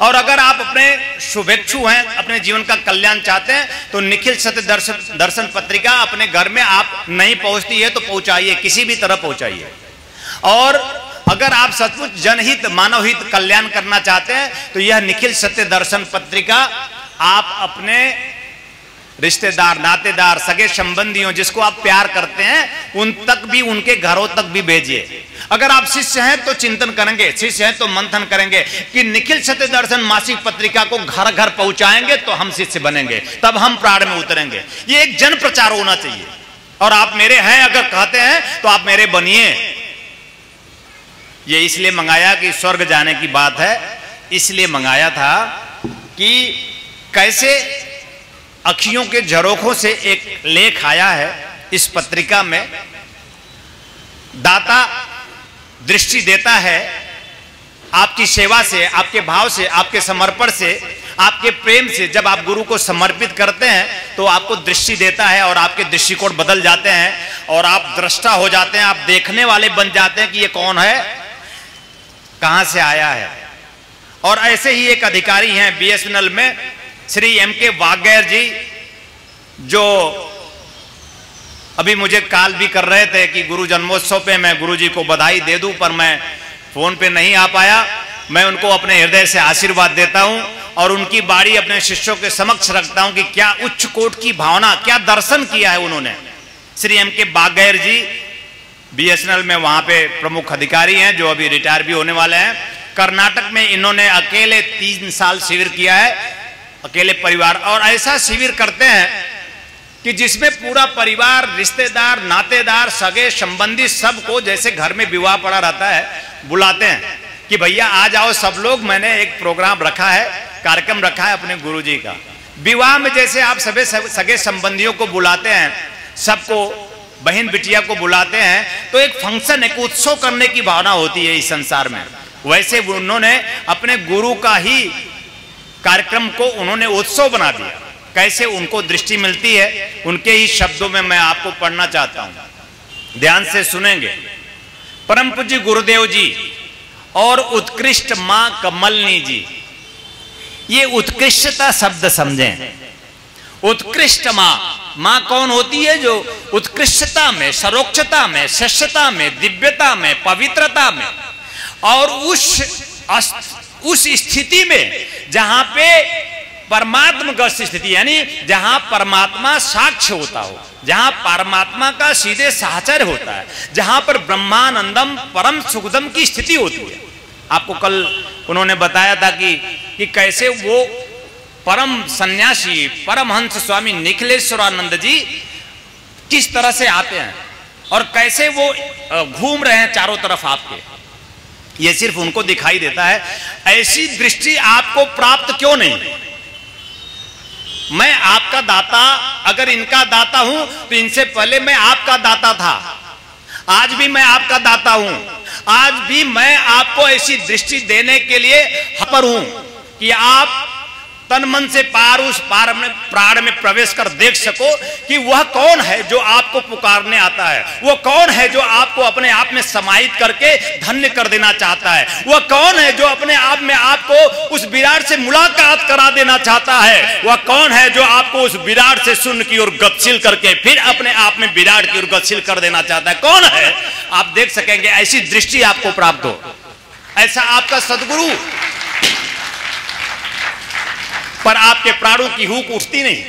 [SPEAKER 3] और अगर आप अपने शुभेच्छु हैं, अपने जीवन का कल्याण चाहते हैं, तो निखिल सत्य दर्शन पत्रिका अपने घर में आप नहीं पहुंचती है तो पहुंचाइए, किसी भी तरह पहुंचाइए। और अगर आप सचमुच जनहित, मानवहित कल्याण करना चाहते हैं तो यह निखिल सत्य दर्शन पत्रिका आप अपने रिश्तेदार, नातेदार, सगे संबंधियों जिसको आप प्यार करते हैं उन तक भी, उनके घरों तक भी भेजिए। अगर आप शिष्य हैं तो चिंतन करेंगे, शिष्य हैं तो मंथन करेंगे कि निखिल सत्य दर्शन मासिक पत्रिका को घर घर पहुंचाएंगे तो हम शिष्य बनेंगे, तब हम प्राण में उतरेंगे। ये एक जन प्रचार होना चाहिए। और आप मेरे हैं अगर कहते हैं तो आप मेरे बनिए। ये इसलिए मंगाया कि स्वर्ग जाने की बात है, इसलिए मंगाया था कि कैसे अखियों के झरोखों से एक लेख आया है इस पत्रिका में। दाता दृष्टि देता है आपकी सेवा से, आपके भाव से, आपके समर्पण से, आपके प्रेम से। जब आप गुरु को समर्पित करते हैं तो आपको दृष्टि देता है और आपके दृष्टिकोण बदल जाते हैं और आप दृष्टा हो जाते हैं, आप देखने वाले बन जाते हैं कि ये कौन है, कहां से आया है। और ऐसे ही एक अधिकारी हैं बीएसएनएल में, श्री एम.के. वागैर जी, जो अभी मुझे कॉल भी कर रहे थे कि गुरु जन्मोत्सव पे मैं गुरु जी को बधाई दे दूं, पर मैं फोन पे नहीं आ पाया। मैं उनको अपने हृदय से आशीर्वाद देता हूं और उनकी बारी अपने शिष्यों के समक्ष रखता हूं कि क्या उच्च कोट की भावना, क्या दर्शन किया है उन्होंने। श्री एम.के. वागैर जी बीएसएनएल में वहां पे प्रमुख अधिकारी हैं, जो अभी रिटायर भी होने वाले हैं। कर्नाटक में इन्होंने अकेले 3 साल शिविर किया है, अकेले परिवार। और ऐसा शिविर करते हैं कि जिसमें पूरा परिवार, रिश्तेदार, नातेदार, सगे संबंधी सबको, जैसे घर में विवाह पड़ा रहता है, बुलाते हैं कि भैया आ जाओ सब लोग, मैंने एक प्रोग्राम रखा है, कार्यक्रम रखा है अपने गुरुजी का। विवाह में जैसे आप सभी सगे संबंधियों को बुलाते हैं, सबको, बहन बिटिया को बुलाते हैं, तो एक फंक्शन, एक उत्सव करने की भावना होती है इस संसार में। वैसे उन्होंने अपने गुरु का ही कार्यक्रम को उन्होंने उत्सव बना दिया। कैसे उनको दृष्टि मिलती है, उनके ही शब्दों में मैं आपको पढ़ना चाहता हूं, ध्यान से सुनेंगे। परम पूज्य गुरुदेव जी और उत्कृष्ट मां कमलनी जी, ये उत्कृष्टता शब्द समझें। उत्कृष्ट मां कौन होती है? जो उत्कृष्टता में, सर्वोच्चता में, श्रेष्ठता में, दिव्यता में, पवित्रता में और उस स्थिति में जहां पे परमात्मगत स्थिति, यानी जहां परमात्मा साक्ष्य होता हो, जहां परमात्मा का सीधे साहचर्य होता है, जहां पर ब्रह्मानंदम परम सुखदम की स्थिति होती है। आपको कल उन्होंने बताया था कि कैसे वो परम सन्यासी परमहंस स्वामी निखिलेश्वरानंद जी किस तरह से आते हैं और कैसे वो घूम रहे हैं चारों तरफ आपके। ये सिर्फ उनको दिखाई देता है। ऐसी दृष्टि आपको प्राप्त क्यों नहीं? मैं आपका दाता, अगर इनका दाता हूं तो इनसे पहले मैं आपका दाता था, आज भी मैं आपका दाता हूं। आज भी मैं आपको ऐसी दृष्टि देने के लिए हपर हूं कि आप तन मन से पार उस पार में प्राण में प्रवेश कर देख सको कि वह कौन है जो आपको पुकारने आता है, वह कौन है जो आपको अपने आप में समाहित करके धन्य कर देना चाहता है, वह कौन है जो अपने आप में आपको उस विराट से मुलाकात करा देना चाहता है, वह कौन है जो आपको उस विराट से शून्य की ओर गतिशील करके फिर अपने आप में विराट की ओर गतिशील कर देना चाहता है। कौन है? आप देख सकेंगे, ऐसी दृष्टि आपको प्राप्त हो, ऐसा आपका सदगुरु। पर आपके प्राणों की हुक उठती नहीं,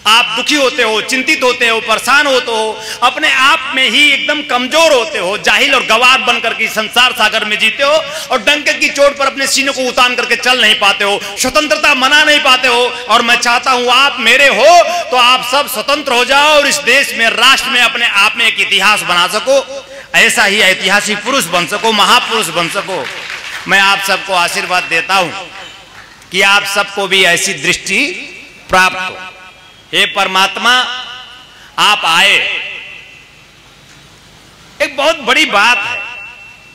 [SPEAKER 3] आप दुखी होते हो, चिंतित होते हो, परेशान होते हो, अपने आप में ही एकदम कमजोर होते हो, जाहिल और गवार बनकर के संसार सागर में जीते हो और डंके की चोट पर अपने सीने को उतान करके चल नहीं पाते हो, स्वतंत्रता मना नहीं पाते हो। और मैं चाहता हूं आप मेरे हो तो आप सब स्वतंत्र हो जाओ और इस देश में, राष्ट्र में अपने आप में एक इतिहास बना सको, ऐसा ही ऐतिहासिक पुरुष बन सको, महापुरुष बन सको। मैं आप सबको आशीर्वाद देता हूं कि आप सबको भी ऐसी दृष्टि प्राप्त हो। हे परमात्मा, आप आए, एक बहुत बड़ी बात है।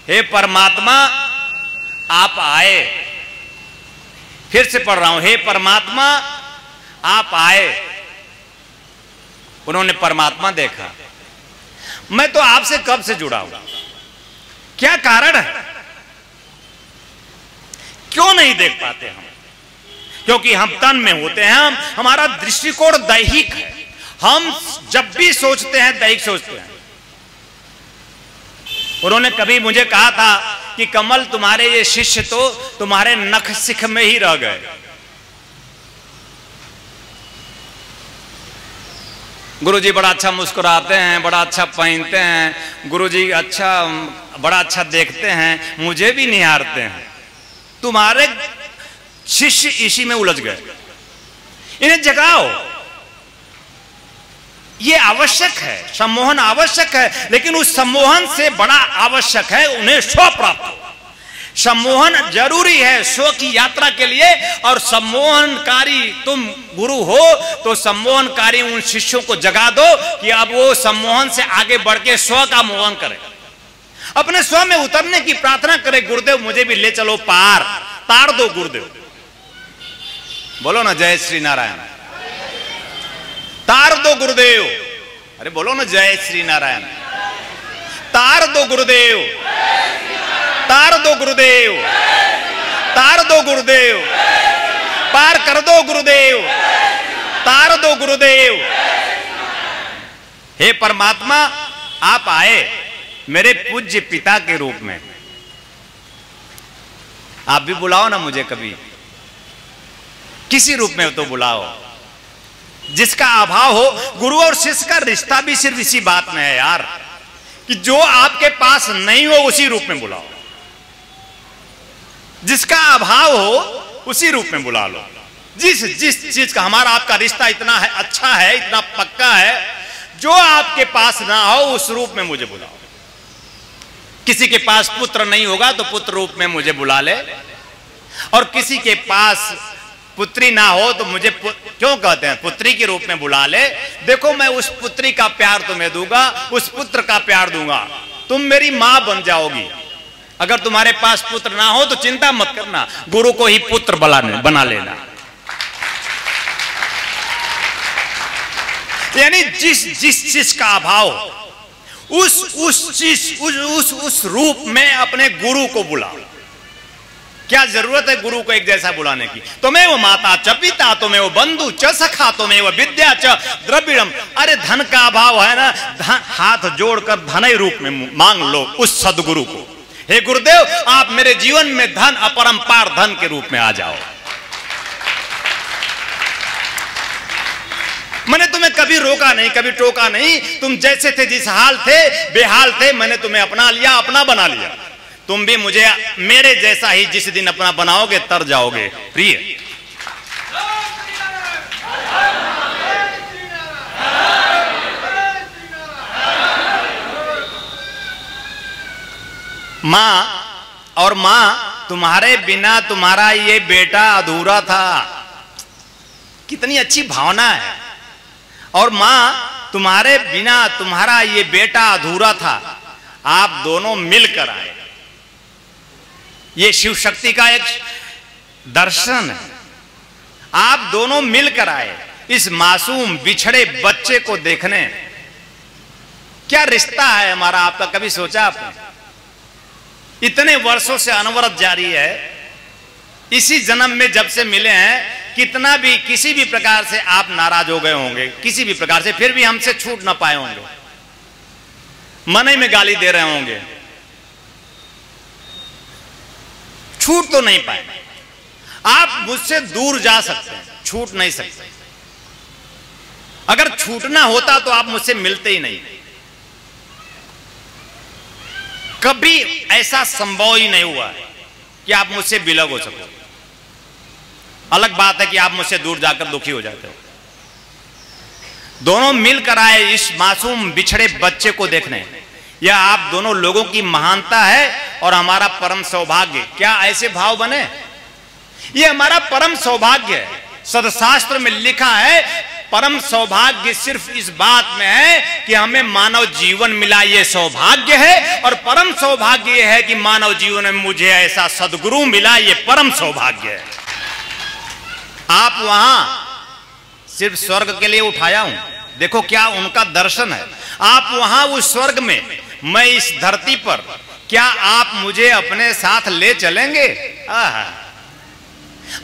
[SPEAKER 3] हे परमात्मा, आप आए। फिर से पढ़ रहा हूं, हे परमात्मा आप आए। उन्होंने परमात्मा देखा। मैं तो आपसे कब से जुड़ा हूं, क्या कारण है? क्यों नहीं देख पाते हम? क्योंकि हम तन में होते हैं, हमारा दृष्टिकोण दैहिक है। हम जब भी सोचते हैं दैहिक सोचते हैं। उन्होंने कभी मुझे कहा था कि कमल, तुम्हारे ये शिष्य तो तुम्हारे नख सिख में ही रह गए। गुरुजी बड़ा अच्छा मुस्कुराते हैं, बड़ा अच्छा पहनते हैं, गुरुजी अच्छा बड़ा अच्छा देखते हैं, मुझे भी निहारते हैं। तुम्हारे शिष्य इसी में उलझ गए। इन्हें जगाओ, ये आवश्यक है, सम्मोहन आवश्यक है, लेकिन उस सम्मोहन से बड़ा आवश्यक है उन्हें स्व प्राप्त हो। सम्मोहन जरूरी है स्व की यात्रा के लिए, और सम्मोहनकारी तुम गुरु हो तो सम्मोहनकारी उन शिष्यों को जगा दो कि अब वो सम्मोहन से आगे बढ़ के स्व का मोहन करें, अपने स्व में उतरने की प्रार्थना करे। गुरुदेव मुझे भी ले चलो पार, तार दो गुरुदेव। बोलो ना जय श्री नारायण। तार दो गुरुदेव। अरे बोलो ना जय श्री नारायण। तार दो गुरुदेव, तार दो गुरुदेव, तार दो गुरुदेव, पार कर दो गुरुदेव, तार दो गुरुदेव। हे परमात्मा, आप आए मेरे पूज्य पिता के रूप में। आप भी बुलाओ ना मुझे कभी, किसी रूप में तो बुलाओ जिसका अभाव हो। गुरु और शिष्य का रिश्ता भी सिर्फ इसी बात में है यार, कि जो आपके पास नहीं हो उसी रूप में बुलाओ, जिसका अभाव हो उसी रूप में बुला लो। जिस चीज का हमारा आपका रिश्ता इतना है, अच्छा है, इतना पक्का है, जो आपके पास ना हो उस रूप में मुझे बुलाओ। किसी के पास पुत्र नहीं होगा तो पुत्र रूप में मुझे बुला ले, और किसी के पास पुत्री ना हो तो मुझे क्यों कहते हैं पुत्री के रूप में बुला ले। देखो मैं उस पुत्री का प्यार तुम्हें दूंगा, उस पुत्र का प्यार दूंगा, तुम मेरी मां बन जाओगी। अगर तुम्हारे पास पुत्र ना हो तो चिंता मत करना, गुरु को ही पुत्र बना लेना। यानी जिस चीज का अभाव उस रूप में अपने गुरु को बुलाओ। क्या जरूरत है गुरु को एक जैसा बुलाने की? तुम्हें वो माता च पिता, तुम्हें वो बंधु च सखा, तुम्हें वो विद्या च द्रविड़म। अरे धन का अभाव है ना, हाथ जोड़कर धन रूप में मांग लो उस सदगुरु को। हे गुरुदेव, आप मेरे जीवन में धन, अपरंपार धन के रूप में आ जाओ। मैंने तुम्हें कभी रोका नहीं, कभी टोका नहीं। तुम जैसे थे, जिस हाल थे, बेहाल थे, मैंने तुम्हें अपना लिया, अपना बना लिया। तुम भी मुझे मेरे जैसा ही जिस दिन अपना बनाओगे तर जाओगे। प्रिय मां और मां, तुम्हारे बिना तुम्हारा ये बेटा अधूरा था। कितनी अच्छी भावना है। और मां, तुम्हारे बिना तुम्हारा ये बेटा अधूरा था, आप दोनों मिलकर आए। ये शिव शक्ति का एक दर्शन है। आप दोनों मिलकर आए इस मासूम बिछड़े बच्चे को देखने। क्या रिश्ता है हमारा आपका, कभी सोचा आपने? इतने वर्षों से अनवरत जारी है। इसी जन्म में जब से मिले हैं, कितना भी किसी भी प्रकार से आप नाराज हो गए होंगे, किसी भी प्रकार से, फिर भी हमसे छूट ना पाए होंगे, मन ही में गाली दे रहे होंगे, छूट तो नहीं पाए। आप मुझसे दूर जा सकते हैं, छूट नहीं सकते। अगर छूटना होता तो आप मुझसे मिलते ही नहीं। कभी ऐसा संभव ही नहीं हुआ कि आप मुझसे बिलग हो सको। अलग बात है कि आप मुझसे दूर जाकर दुखी हो जाते हो। दोनों मिलकर आए इस मासूम बिछड़े बच्चे को देखने। यह आप दोनों लोगों की महानता है और हमारा परम सौभाग्य। क्या ऐसे भाव बने? यह हमारा परम सौभाग्य है। सदशास्त्र में लिखा है, परम सौभाग्य सिर्फ इस बात में है कि हमें मानव जीवन मिला, यह सौभाग्य है। और परम सौभाग्य यह है कि मानव जीवन में मुझे ऐसा सदगुरु मिला, यह परम सौभाग्य है। आप वहां सिर्फ स्वर्ग के लिए उठाया हूं, देखो क्या उनका दर्शन है। आप वहां उस स्वर्ग में, मैं इस धरती पर, क्या आप मुझे अपने साथ ले चलेंगे?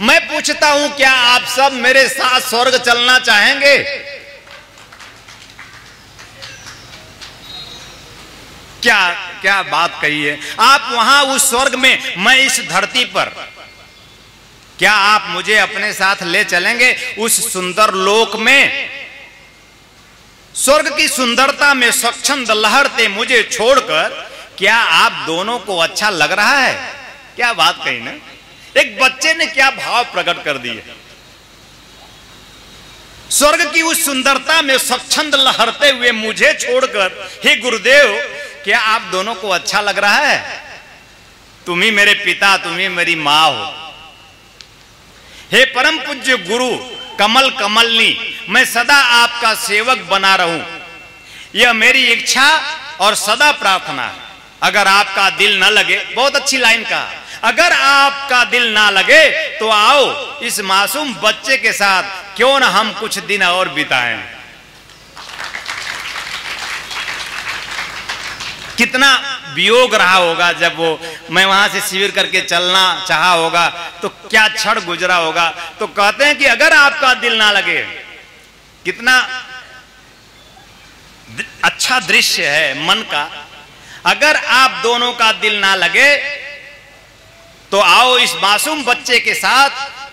[SPEAKER 3] मैं पूछता हूं, क्या आप सब मेरे साथ स्वर्ग चलना चाहेंगे? क्या क्या बात कही है। आप वहां उस स्वर्ग में, मैं इस धरती पर, क्या आप मुझे अपने साथ ले चलेंगे उस सुंदर लोक में? स्वर्ग की सुंदरता में स्वच्छंद लहरते मुझे छोड़कर क्या आप दोनों को अच्छा लग रहा है? क्या बात कही ना, एक बच्चे ने क्या भाव प्रकट कर दिए। स्वर्ग की उस सुंदरता में स्वच्छंद लहरते हुए मुझे छोड़कर हे गुरुदेव क्या आप दोनों को अच्छा लग रहा है? तुम ही मेरे पिता, तुम ही मेरी मां हो। हे परम पूज्य गुरु कमल कमलनी, मैं सदा आपका सेवक बना रहूं, यह मेरी इच्छा और सदा प्रार्थना है। अगर आपका दिल न लगे, बहुत अच्छी लाइन कहा, अगर आपका दिल ना लगे तो आओ इस मासूम बच्चे के साथ क्यों ना हम कुछ दिन और बिताएं। कितना वियोग रहा होगा जब वो, मैं वहां से शिविर करके चलना चाहा होगा तो क्या क्षण गुजरा होगा। तो कहते हैं कि अगर आपका दिल ना लगे, कितना अच्छा दृश्य है मन का। अगर आप दोनों का दिल ना लगे तो आओ इस मासूम बच्चे के साथ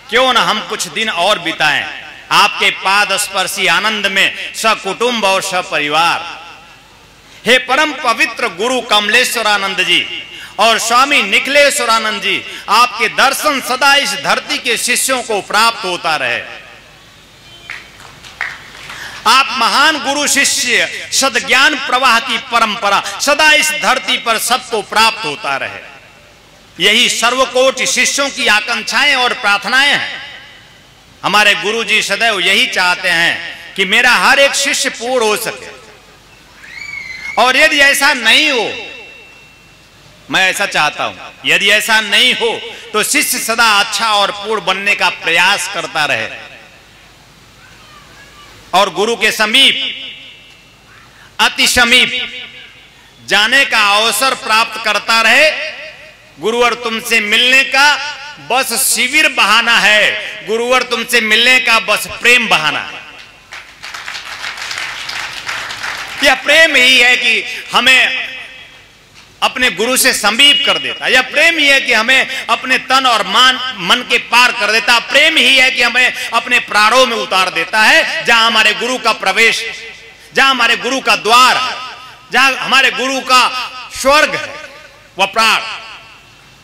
[SPEAKER 3] क्यों ना हम कुछ दिन और बिताएं, आपके पाद स्पर्शी आनंद में सकुटुंब और सपरिवार। हे परम पवित्र गुरु कमलेश्वरानंद जी और स्वामी निखिलेश्वरानंद जी, आपके दर्शन सदा इस धरती के शिष्यों को प्राप्त होता रहे। आप महान गुरु शिष्य सद्ज्ञान प्रवाह की परंपरा सदा इस धरती पर सबको प्राप्त होता रहे। यही सर्वकोटि शिष्यों की आकांक्षाएं और प्रार्थनाएं हैं। हमारे गुरु जी सदैव यही चाहते हैं कि मेरा हर एक शिष्य पूर्ण हो सके, और यदि ऐसा नहीं हो, मैं ऐसा चाहता हूं, यदि ऐसा नहीं हो तो शिष्य सदा अच्छा और पूर्ण बनने का प्रयास करता रहे और गुरु के समीप, अति समीप जाने का अवसर प्राप्त करता रहे। गुरुवर तुमसे मिलने का बस शिविर बहाना है, गुरुवर तुमसे मिलने का बस प्रेम बहाना है। यह प्रेम ही है कि हमें अपने गुरु से समीप कर देता, यह प्रेम ही है कि हमें अपने तन और मन के पार कर देता, प्रेम ही है कि हमें अपने प्राणों में उतार देता है। जहां हमारे गुरु का प्रवेश, जहां हमारे गुरु का द्वार, जहां हमारे गुरु का स्वर्ग है, वह प्राण,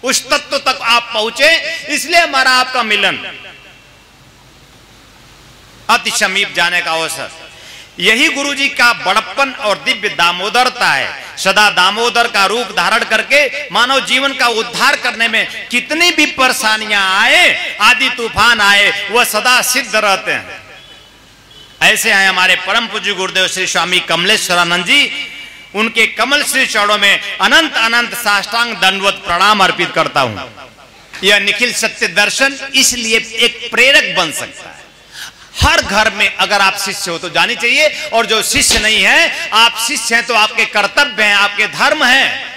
[SPEAKER 3] उस तत्व तक आप पहुंचे, इसलिए हमारा आपका मिलन, अति समीप जाने का अवसर। यही गुरु जी का बड़प्पन और दिव्य दामोदरता है। सदा दामोदर का रूप धारण करके मानव जीवन का उद्धार करने में कितनी भी परेशानियां आए, आदि तूफान आए, वह सदा सिद्ध रहते हैं। ऐसे हैं हमारे परम पूज्य गुरुदेव श्री स्वामी कमलेश्वरानंद जी। उनके कमल श्री चरणों में अनंत अनंत साष्टांग दंडवत प्रणाम अर्पित करता हूं। यह निखिल सत्य दर्शन इसलिए एक प्रेरक बन सकता है। हर घर में अगर आप शिष्य हो तो जानी चाहिए, और जो शिष्य नहीं है, आप शिष्य हैं तो आपके कर्तव्य हैं, आपके धर्म हैं।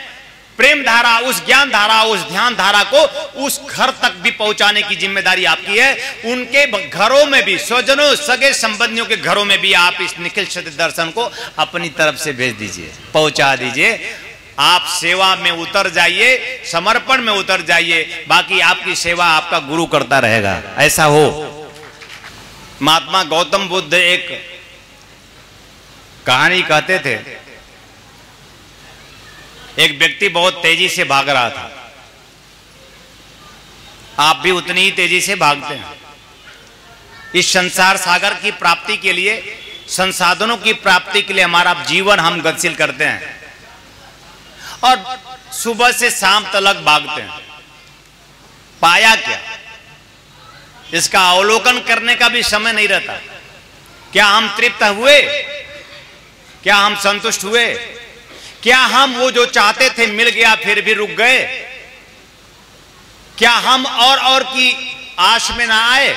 [SPEAKER 3] प्रेम धारा, उस ज्ञान धारा, उस ध्यान धारा को उस घर तक भी पहुंचाने की जिम्मेदारी आपकी है। उनके घरों में भी, स्वजनों सगे संबंधियों के घरों में भी आप इस निखिल सत्य दर्शन को अपनी तरफ से भेज दीजिए, पहुंचा दीजिए। आप सेवा में उतर जाइए, समर्पण में उतर जाइए, बाकी आपकी सेवा आपका गुरु करता रहेगा। ऐसा हो। महात्मा गौतम बुद्ध एक कहानी कहते थे। एक व्यक्ति बहुत तेजी से भाग रहा था। आप भी उतनी ही तेजी से भागते हैं। इस संसार सागर की प्राप्ति के लिए, संसाधनों की प्राप्ति के लिए हमारा जीवन हम गतिशील करते हैं और सुबह से शाम तक भागते हैं। पाया क्या? इसका अवलोकन करने का भी समय नहीं रहता। क्या हम तृप्त हुए? क्या हम संतुष्ट हुए? क्या हम वो जो चाहते थे मिल गया फिर भी रुक गए? क्या हम और की आश में ना आए,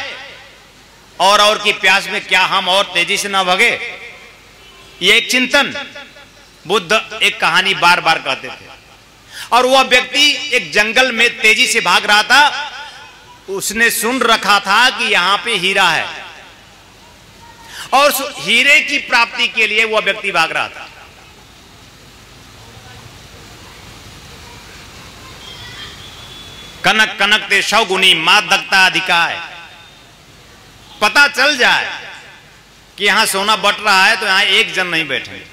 [SPEAKER 3] और की प्यास में क्या हम और तेजी से ना भगे? ये एक चिंतन बुद्ध एक कहानी बार बार कहते थे। और वह व्यक्ति एक जंगल में तेजी से भाग रहा था। उसने सुन रखा था कि यहां पे हीरा है, और हीरे की प्राप्ति के लिए वह व्यक्ति भाग रहा था। कनक कनकते सौगुनी मादकता अधिकाय। पता चल जाए कि यहां सोना बट रहा है तो यहां एक जन नहीं बैठेंगे।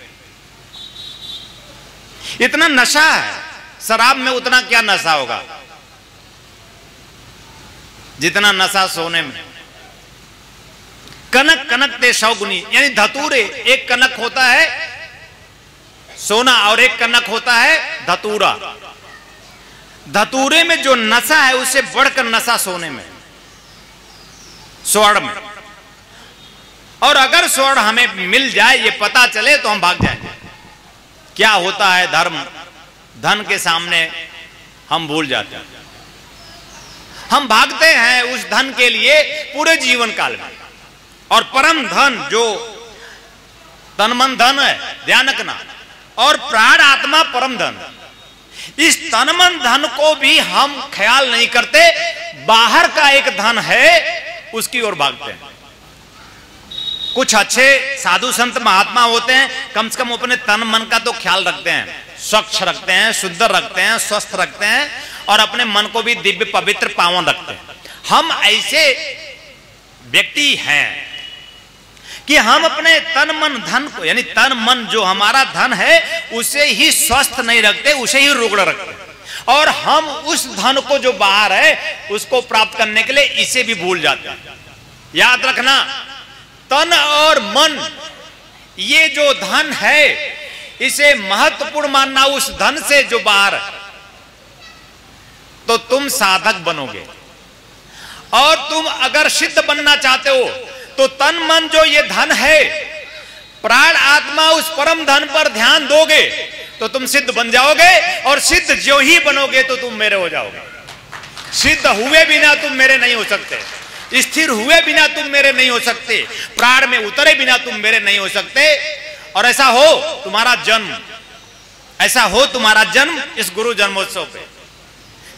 [SPEAKER 3] इतना नशा है शराब में, उतना क्या नशा होगा जितना नशा सोने में। कनक कनक ते 100 गुनी, यानी धतूरे, एक कनक होता है सोना और एक कनक होता है धतूरा। धतूरे में जो नशा है उससे बढ़कर नशा सोने में, स्वर्ण में। और अगर स्वर्ण हमें मिल जाए, ये पता चले, तो हम भाग जाएंगे। क्या होता है धर्म, धन के सामने हम भूल जाते हैं। हम भागते हैं उस धन के लिए पूरे जीवन काल में। और परम धन जो तन मन धन है, ध्यान रखना, और प्राण आत्मा परम धन। इस तन मन धन को भी हम ख्याल नहीं करते। बाहर का एक धन है उसकी ओर भागते हैं। कुछ अच्छे साधु संत महात्मा होते हैं, कम से कम अपने तन मन का तो ख्याल रखते हैं, स्वच्छ रखते हैं, शुद्ध रखते हैं, स्वस्थ रखते हैं, और अपने मन को भी दिव्य पवित्र पावन रखते हैं। हम ऐसे व्यक्ति हैं कि हम अपने तन मन धन को, यानी तन मन जो हमारा धन है, उसे ही स्वस्थ नहीं रखते, उसे ही रुग्ण रखते। और हम उस धन को जो बाहर है उसको प्राप्त करने के लिए इसे भी भूल जाते हैं। याद रखना, तन और मन ये जो धन है, इसे महत्वपूर्ण मानना उस धन से जो बाहर है। तो तुम साधक बनोगे। और तुम अगर सिद्ध बनना चाहते हो तो तन मन जो ये धन है, प्राण आत्मा उस परम धन पर ध्यान दोगे तो तुम सिद्ध बन जाओगे। और सिद्ध जो ही बनोगे तो तुम मेरे हो जाओगे। सिद्ध हुए बिना तुम मेरे नहीं हो सकते, स्थिर हुए बिना तुम मेरे नहीं हो सकते, प्राण में उतरे बिना तुम मेरे नहीं हो सकते। और ऐसा हो तुम्हारा जन्म, ऐसा हो तुम्हारा जन्म इस गुरु जन्मोत्सव पे,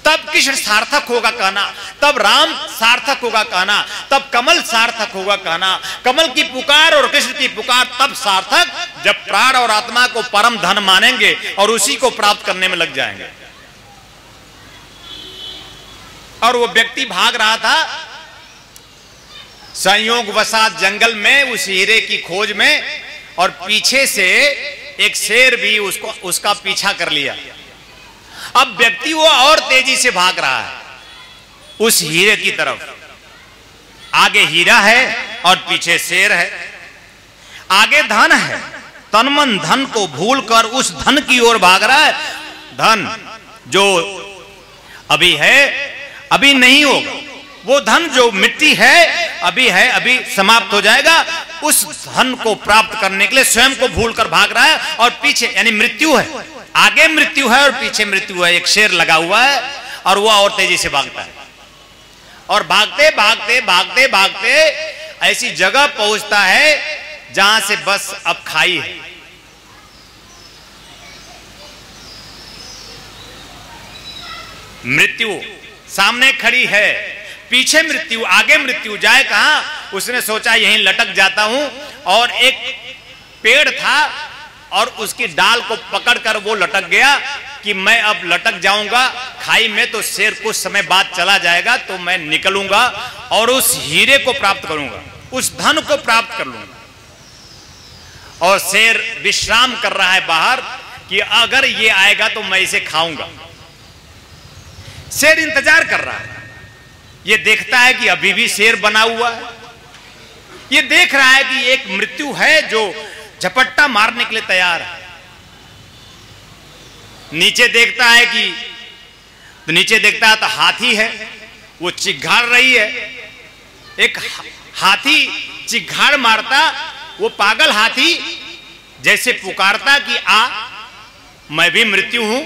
[SPEAKER 3] तब कृष्ण सार्थक होगा कहना, तब राम सार्थक होगा कहना, तब कमल सार्थक होगा कहना। कमल की पुकार और कृष्ण की पुकार तब सार्थक जब प्राण और आत्मा को परम धन मानेंगे और उसी को प्राप्त करने में लग जाएंगे। और वो व्यक्ति भाग रहा था संयोग वसात जंगल में उस हीरे की खोज में, और पीछे से एक शेर भी उसका पीछा कर लिया। अब व्यक्ति वो और तेजी से भाग रहा है उस हीरे की तरफ। आगे हीरा है और पीछे शेर है। आगे धन है, तन मन धन को भूलकर उस धन की ओर भाग रहा है। धन जो अभी है अभी नहीं होगा, वो धन जो मिट्टी है अभी है, अभी समाप्त हो जाएगा। उस धन को प्राप्त करने के लिए स्वयं को भूलकर भाग रहा है। और पीछे यानी मृत्यु है, आगे मृत्यु है और पीछे मृत्यु है। एक शेर लगा हुआ है और वह और तेजी से भागता है। और भागते भागते भागते भागते ऐसी जगह पहुंचता है जहां से बस अब खाई है। मृत्यु सामने खड़ी है, पीछे मृत्यु, आगे मृत्यु, जाए कहां? उसने सोचा यहीं लटक जाता हूं। और एक पेड़ था और उसकी डाल को पकड़कर वो लटक गया कि मैं अब लटक जाऊंगा खाई में, तो शेर कुछ समय बाद चला जाएगा, तो मैं निकलूंगा और उस हीरे को प्राप्त करूंगा, उस धन को प्राप्त कर लूंगा। और शेर विश्राम कर रहा है बाहर कि अगर ये आएगा तो मैं इसे खाऊंगा। शेर इंतजार कर रहा है। ये देखता है कि अभी भी शेर बना हुआ है। ये देख रहा है कि एक मृत्यु है जो झपट्टा मारने के लिए तैयार है। नीचे देखता है कि तो नीचे देखता है तो हाथी है, वो चिघाड़ रही है। एक हाथी चिघाड़ मारता, वो पागल हाथी जैसे पुकारता कि आ, मैं भी मृत्यु हूं।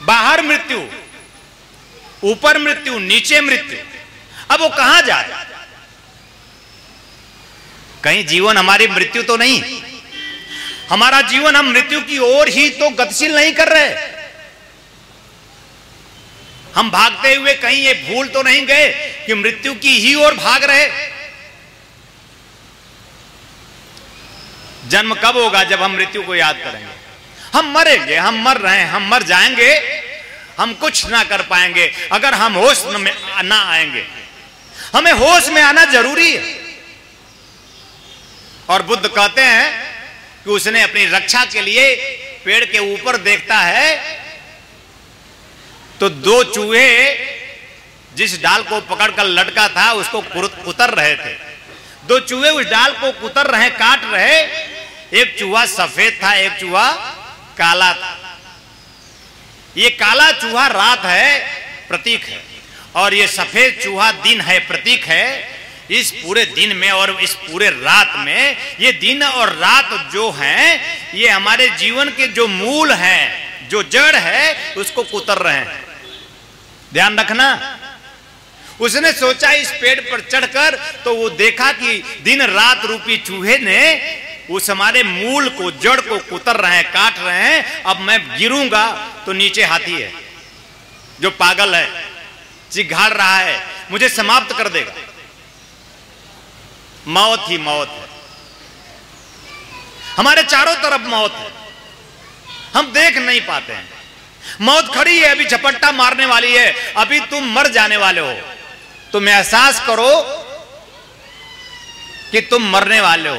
[SPEAKER 3] बाहर मृत्यु, ऊपर मृत्यु, नीचे मृत्यु। अब वो कहां जाए? कहीं जीवन हमारी मृत्यु तो नहीं? हमारा जीवन हम मृत्यु की ओर ही तो गतिशील नहीं कर रहे। हम भागते हुए कहीं ये भूल तो नहीं गए कि मृत्यु की ही ओर भाग रहे। जन्म कब होगा? जब हम मृत्यु को याद करेंगे। हम मरेंगे, हम मर रहे हैं, हम मर जाएंगे, हम कुछ ना कर पाएंगे अगर हम होश में ना आएंगे। हमें होश में आना जरूरी है। और बुद्ध कहते हैं कि उसने अपनी रक्षा के लिए पेड़ के ऊपर देखता है तो दो चूहे जिस डाल को पकड़कर लटका था उसको कुतर रहे थे। दो चूहे उस डाल को कुतर रहे, काट रहे। एक चूहा सफेद था, एक चूहा काला था। ये काला चूहा रात है, प्रतीक है, और ये सफेद चूहा दिन है, प्रतीक है। इस पूरे दिन में और इस पूरे रात में, ये दिन और रात जो हैं, ये हमारे जीवन के जो मूल हैं, जो जड़ है, उसको कुतर रहे हैं। ध्यान रखना। उसने सोचा इस पेड़ पर चढ़कर, तो वो देखा कि दिन रात रूपी चूहे ने उस हमारे मूल को, जड़ को कुतर रहे हैं, काट रहे हैं। अब मैं गिरूंगा तो नीचे हाथी है जो पागल है, चिघाड़ रहा है, मुझे समाप्त कर देगा। मौत ही मौत है, हमारे चारों तरफ मौत है, हम देख नहीं पाते हैं। मौत खड़ी है, अभी झपट्टा मारने वाली है, अभी तुम मर जाने वाले हो। तुम एहसास करो कि तुम मरने वाले हो,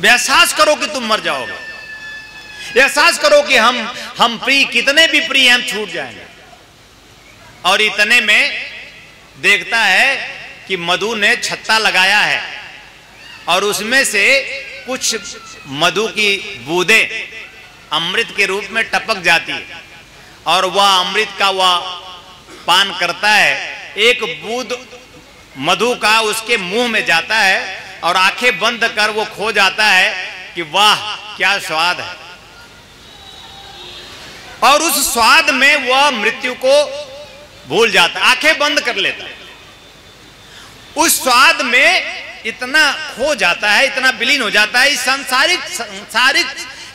[SPEAKER 3] एहसास करो कि तुम मर जाओगे, एहसास करो कि हम प्रिय, कितने भी प्रिय, हम छूट जाएंगे। और इतने में देखता है कि मधु ने छत्ता लगाया है और उसमें से कुछ मधु की बूंदें अमृत के रूप में टपक जाती है और वह अमृत का वह पान करता है। एक बूंद मधु का उसके मुंह में जाता है और आंखें बंद कर वो खो जाता है कि वाह क्या स्वाद है। और उस स्वाद में वह मृत्यु को भूल जाता, आंखें बंद कर लेता है। उस स्वाद में इतना खो जाता है, इतना विलीन हो जाता है। इस सांसारिक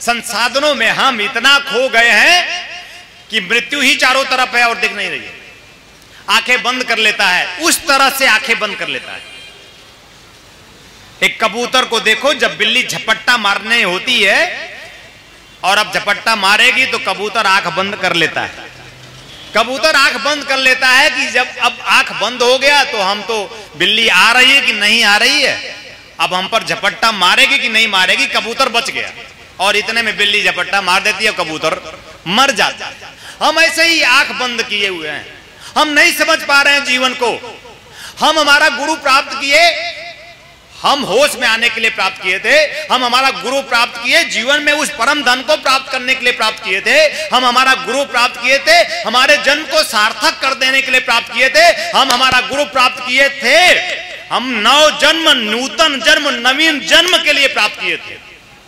[SPEAKER 3] संसाधनों में हम इतना खो गए हैं कि मृत्यु ही चारों तरफ है और दिख नहीं रही है। आंखें बंद कर लेता है, उस तरह से आंखें बंद कर लेता है। एक कबूतर को देखो, जब बिल्ली झपट्टा मारने होती है और अब झपट्टा मारेगी तो कबूतर आंख बंद कर लेता है। कबूतर आंख बंद कर लेता है कि जब अब आंख बंद हो गया तो हम तो, बिल्ली आ रही है कि नहीं आ रही है, अब हम पर झपट्टा मारेगी कि नहीं मारेगी, कबूतर बच गया। और इतने में बिल्ली झपट्टा मार देती है, कबूतर मर जाता है। हम ऐसे ही आंख बंद किए हुए हैं, हम नहीं समझ पा रहे हैं जीवन को। हम हमारा गुरु प्राप्त किए, हम होश में आने के लिए प्राप्त किए थे, हम हमारा गुरु प्राप्त किए, जीवन में उस परम धन को प्राप्त करने के लिए प्राप्त किए थे। हम हमारा गुरु प्राप्त किए थे, हमारे जन्म को सार्थक कर देने के लिए प्राप्त किए थे। हम हमारा गुरु प्राप्त किए थे, हम नव जन्म, नूतन जन्म, नवीन जन्म के लिए प्राप्त किए थे।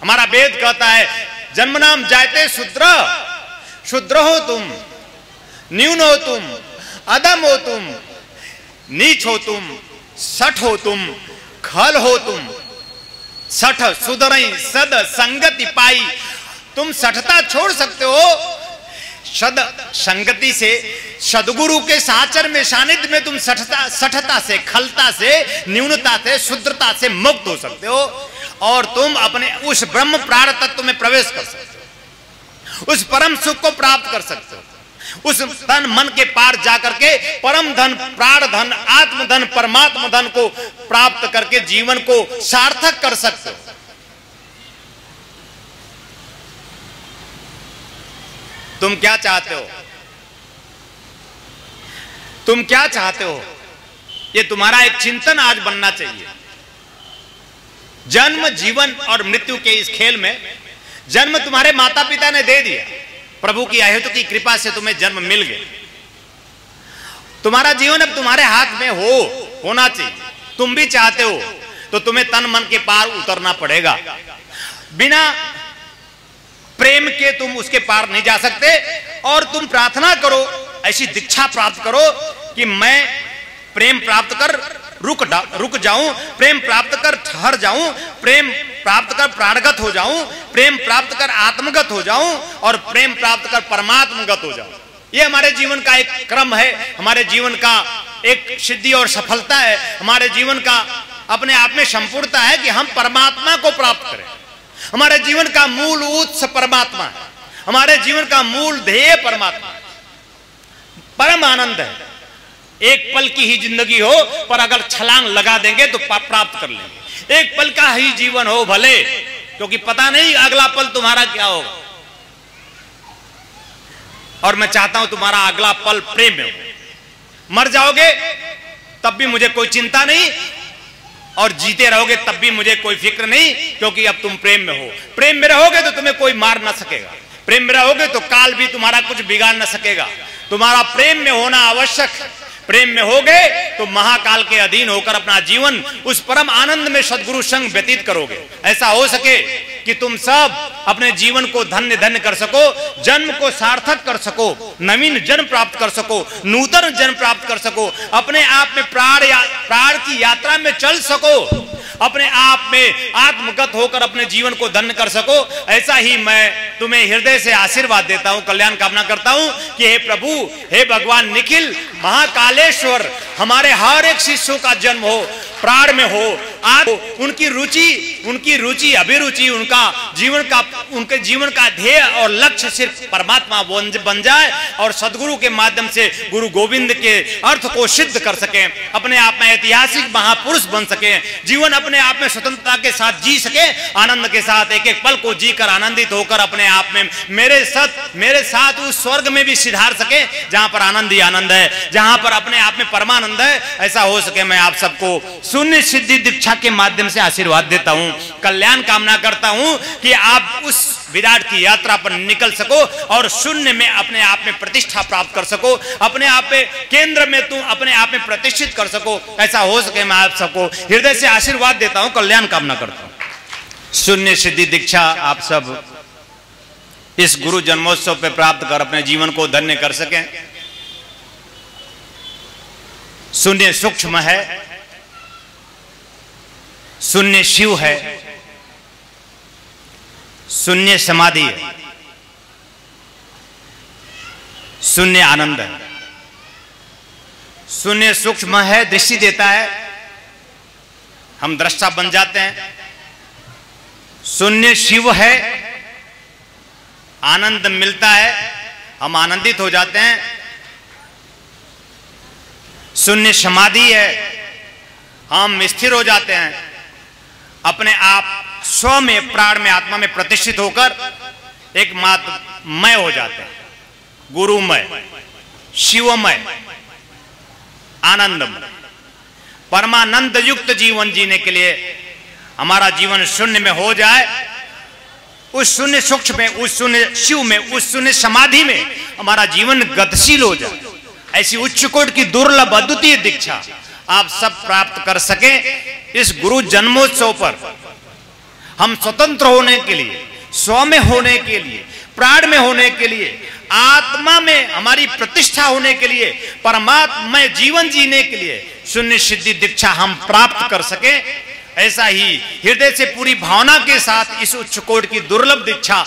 [SPEAKER 3] हमारा वेद कहता है, जन्म नाम जायते शूद्र, शूद्र हो तुम, न्यून हो तुम, अधम हो तुम, नीच हो तुम, सठ हो तुम, खल हो तुम। सठ सुधरई सद संगति पाई, तुम सठता छोड़ सकते हो। सद संगति से, सदगुरु के साचर में, सानिध्य में तुम सठता से, खलता से, न्यूनता से, शुद्रता से मुक्त हो सकते हो और तुम अपने उस ब्रह्म प्राण तत्व में प्रवेश कर सकते हो, उस परम सुख को प्राप्त कर सकते हो, उस धन मन के पार जाकर के परम धन, प्राण धन, आत्म धन, परमात्मा धन को प्राप्त करके जीवन को सार्थक कर सकते हो। तुम क्या चाहते हो? तुम क्या चाहते हो? ये तुम्हारा एक चिंतन आज बनना चाहिए। जन्म, जीवन और मृत्यु के इस खेल में, जन्म तुम्हारे माता पिता ने दे दिया, प्रभु की अहेतु की कृपा से तुम्हें जन्म मिल गया। तुम्हारा जीवन अब तुम्हारे हाथ में होना चाहिए। तुम भी चाहते हो तो तुम्हें तन मन के पार उतरना पड़ेगा। बिना प्रेम के तुम उसके पार नहीं जा सकते। और तुम प्रार्थना करो, ऐसी दीक्षा प्राप्त करो कि मैं प्रेम प्राप्त कर रुक जाऊं, प्रेम प्राप्त कर ठहर जाऊं, प्रेम प्राप्त कर प्राणगत हो जाऊं, प्रेम प्राप्त कर आत्मगत हो जाऊं और प्रेम प्राप्त कर परमात्मगत हो जाऊं। ये हमारे जीवन का एक क्रम है, हमारे जीवन का एक सिद्धि और सफलता है, हमारे जीवन का अपने आप में संपूर्णता है कि हम परमात्मा को प्राप्त करें। हमारे जीवन का मूल उत्स परमात्मा है, हमारे जीवन का मूल ध्येय परमात्मा है, परम आनंद है। एक पल की ही जिंदगी हो, पर अगर छलांग लगा देंगे तो प्राप्त कर लेंगे। एक पल का ही जीवन हो भले, क्योंकि पता नहीं अगला पल तुम्हारा क्या होगा। और मैं चाहता हूं तुम्हारा अगला पल प्रेम में हो। मर जाओगे तब भी मुझे कोई चिंता नहीं, और जीते रहोगे तब भी मुझे कोई फिक्र नहीं, क्योंकि अब तुम प्रेम में हो। प्रेम में रहोगे तो तुम्हें कोई मार ना सकेगा। प्रेम में रहोगे तो काल भी तुम्हारा कुछ बिगाड़ ना सकेगा। तुम्हारा प्रेम में होना आवश्यक है। प्रेम में हो गए तो महाकाल के अधीन होकर अपना जीवन उस परम आनंद में सद्गुरु संग व्यतीत करोगे। ऐसा हो सके कि तुम सब अपने जीवन को धन्य धन्य कर सको, जन्म को सार्थक कर सको, नवीन जन्म प्राप्त कर सको, नूतन जन्म प्राप्त कर सको, अपने आप में प्राण की यात्रा में चल सको, अपने आप में आत्मगत होकर अपने जीवन को धन्य कर सको। ऐसा ही मैं तुम्हें हृदय से आशीर्वाद देता हूं, कल्याण कामना करता हूं कि हे प्रभु, हे भगवान निखिल महाकालेश्वर, हमारे हर एक शिष्यों का जन्म हो प्राण में हो, आप उनकी रुचि अभिरुचि, उनके जीवन का ध्येय और लक्ष्य सिर्फ परमात्मा बन जाए, और सदगुरु के माध्यम से गुरु गोविंद के अर्थ को सिद्ध कर सके, अपने आप में ऐतिहासिक महापुरुष बन सके, जीवन अपने आप में स्वतंत्रता के साथ जी सके, आनंद के साथ एक एक पल को जीकर आनंदित होकर अपने आप में मेरे साथ उस स्वर्ग में भी सिधार सके जहां पर आनंद ही आनंद है, जहां पर अपने आप में परमानंद है। ऐसा हो सके मैं आप सबको शून्य सिद्धि दीक्षा के माध्यम से आशीर्वाद देता हूं, कल्याण कामना करता हूं कि आप उस विराट की यात्रा पर निकल सको और शून्य में अपने आप में प्रतिष्ठा प्राप्त कर सको, अपने आप में केंद्र में तुम अपने आप में प्रतिष्ठित कर सको। ऐसा हो सके मैं आप सबको हृदय से आशीर्वाद देता हूं, कल्याण कामना करता हूं। शून्य सिद्धि दीक्षा आप सब इस गुरु जन्मोत्सव पे प्राप्त कर अपने जीवन को धन्य कर सकें। शून्य सूक्ष्म है, शून्य शिव है, शून्य समाधि है, शून्य आनंद है। शून्य सूक्ष्म है, दृष्टि देता है, हम दृष्टा बन जाते हैं। शून्य शिव है, आनंद मिलता है, हम आनंदित हो जाते हैं। शून्य समाधि है, हम स्थिर हो जाते हैं, अपने आप स्व में प्राण में आत्मा में प्रतिष्ठित होकर एक मय हो जाते हैं, गुरुमय, शिवमय, आनंदमय। परमानंद युक्त जीवन जीने के लिए हमारा जीवन शून्य में हो जाए, उस शून्य सूक्ष्म में, उस शून्य शिव में, उस शून्य समाधि में हमारा जीवन गतिशील हो जाए। ऐसी उच्च कोटि की दुर्लभ अद्वितीय दीक्षा आप सब प्राप्त कर सके। इस गुरु जन्मोत्सव पर हम स्वतंत्र होने के लिए, स्व में होने के लिए, प्राण में होने के लिए, आत्मा में हमारी प्रतिष्ठा होने के लिए, परमात्मा जीवन जीने के लिए शून्य सिद्धि दीक्षा हम प्राप्त कर सके। ऐसा ही हृदय से पूरी भावना के साथ इस उच्च कोटि की दुर्लभ दीक्षा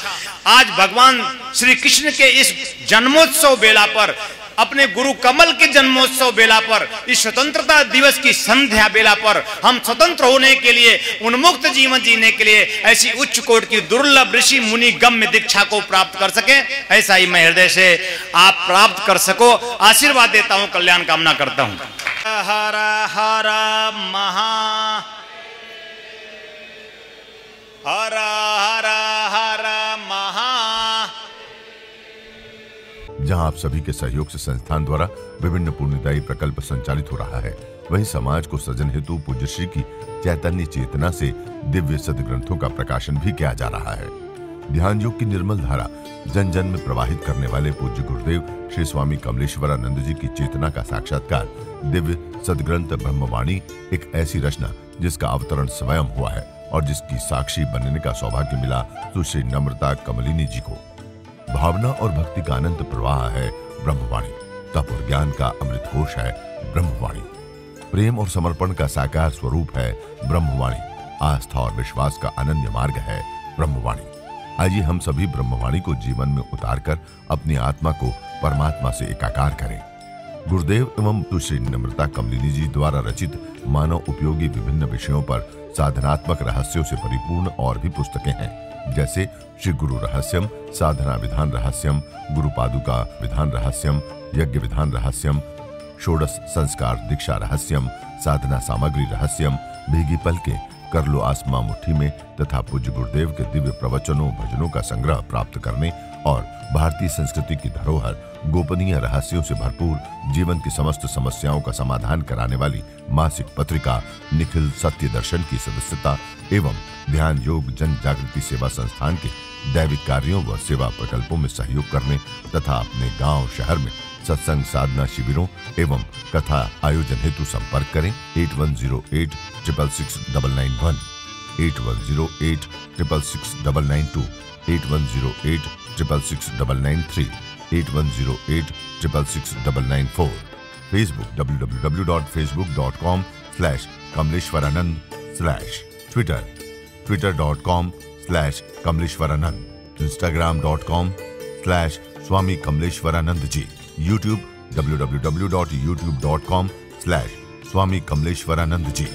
[SPEAKER 3] आज भगवान श्री कृष्ण के इस जन्मोत्सव बेला पर, अपने गुरु कमल के जन्मोत्सव बेला पर, इस स्वतंत्रता दिवस की संध्या बेला पर हम स्वतंत्र होने के लिए, उन्मुक्त जीवन जीने के लिए ऐसी उच्च कोटि की दुर्लभ ऋषि मुनि गम्य दीक्षा को प्राप्त कर सके। ऐसा ही मैं हृदय से आप प्राप्त कर सको आशीर्वाद देता हूं, कल्याण कामना करता हूं। हर हर महा हर हर हर महा।
[SPEAKER 1] जहां आप सभी के सहयोग से संस्थान द्वारा विभिन्न पुण्यदायी प्रकल्प संचालित हो रहा है, वहीं समाज को सृजन हेतु पूज्य श्री की चैतन्य चेतना से दिव्य सद्ग्रंथों का प्रकाशन भी किया जा रहा है। ध्यान योग की निर्मल धारा जन जन में प्रवाहित करने वाले पूज्य गुरुदेव श्री स्वामी कमलेश्वरानंद जी की चेतना का साक्षात्कार दिव्य सद्ग्रंथ ब्रह्मवाणी एक ऐसी रचना जिसका अवतरण स्वयं हुआ है और जिसकी साक्षी बनने का सौभाग्य मिला सुश्री नम्रता कमलिनी जी को। भावना और भक्ति का अनंत प्रवाह है ब्रह्मवाणी, तप और ज्ञान का अमृत कोश है ब्रह्मवाणी, प्रेम और समर्पण का साकार स्वरूप है ब्रह्मवाणी, आस्था और विश्वास का अनन्य मार्ग है ब्रह्मवाणी। आइए हम सभी ब्रह्मवाणी को जीवन में उतारकर अपनी आत्मा को परमात्मा से एकाकार करें। गुरुदेव एवं सुश्री नम्रता कमलिनी जी द्वारा रचित मानव उपयोगी विभिन्न विषयों पर साधनात्मक रहस्यों से परिपूर्ण और भी पुस्तकें हैं, जैसे श्री गुरु रहस्यम, साधना विधान रहस्यम, गुरु पादुका विधान रहस्यम, यज्ञ विधान रहस्यम, षोडश संस्कार दीक्षा रहस्यम, साधना सामग्री रहस्यम, भीगी पलके, कर लो आसमां मुट्ठी में तथा पूज्य गुरुदेव के दिव्य प्रवचनों भजनों का संग्रह प्राप्त करने और भारतीय संस्कृति की धरोहर गोपनीय रहस्यों से भरपूर जीवन की समस्त समस्याओं का समाधान कराने वाली मासिक पत्रिका निखिल सत्य दर्शन की सदस्यता एवं ध्यान योग जन जागृति सेवा संस्थान के दैविक कार्यों व सेवा प्रकल्पों में सहयोग करने तथा अपने गांव शहर में सत्संग साधना शिविरों एवं कथा आयोजन हेतु संपर्क करें 8108666991, 8108666992, 8108666993, 8108666994, Facebook www.facebook.com/kamleshwaranand, Twitter twitter.com/kamleshwaranand, instagram.com/Swami Kamleshwaranand ji, YouTube www.youtube.com/Swami Kamleshwaranand ji।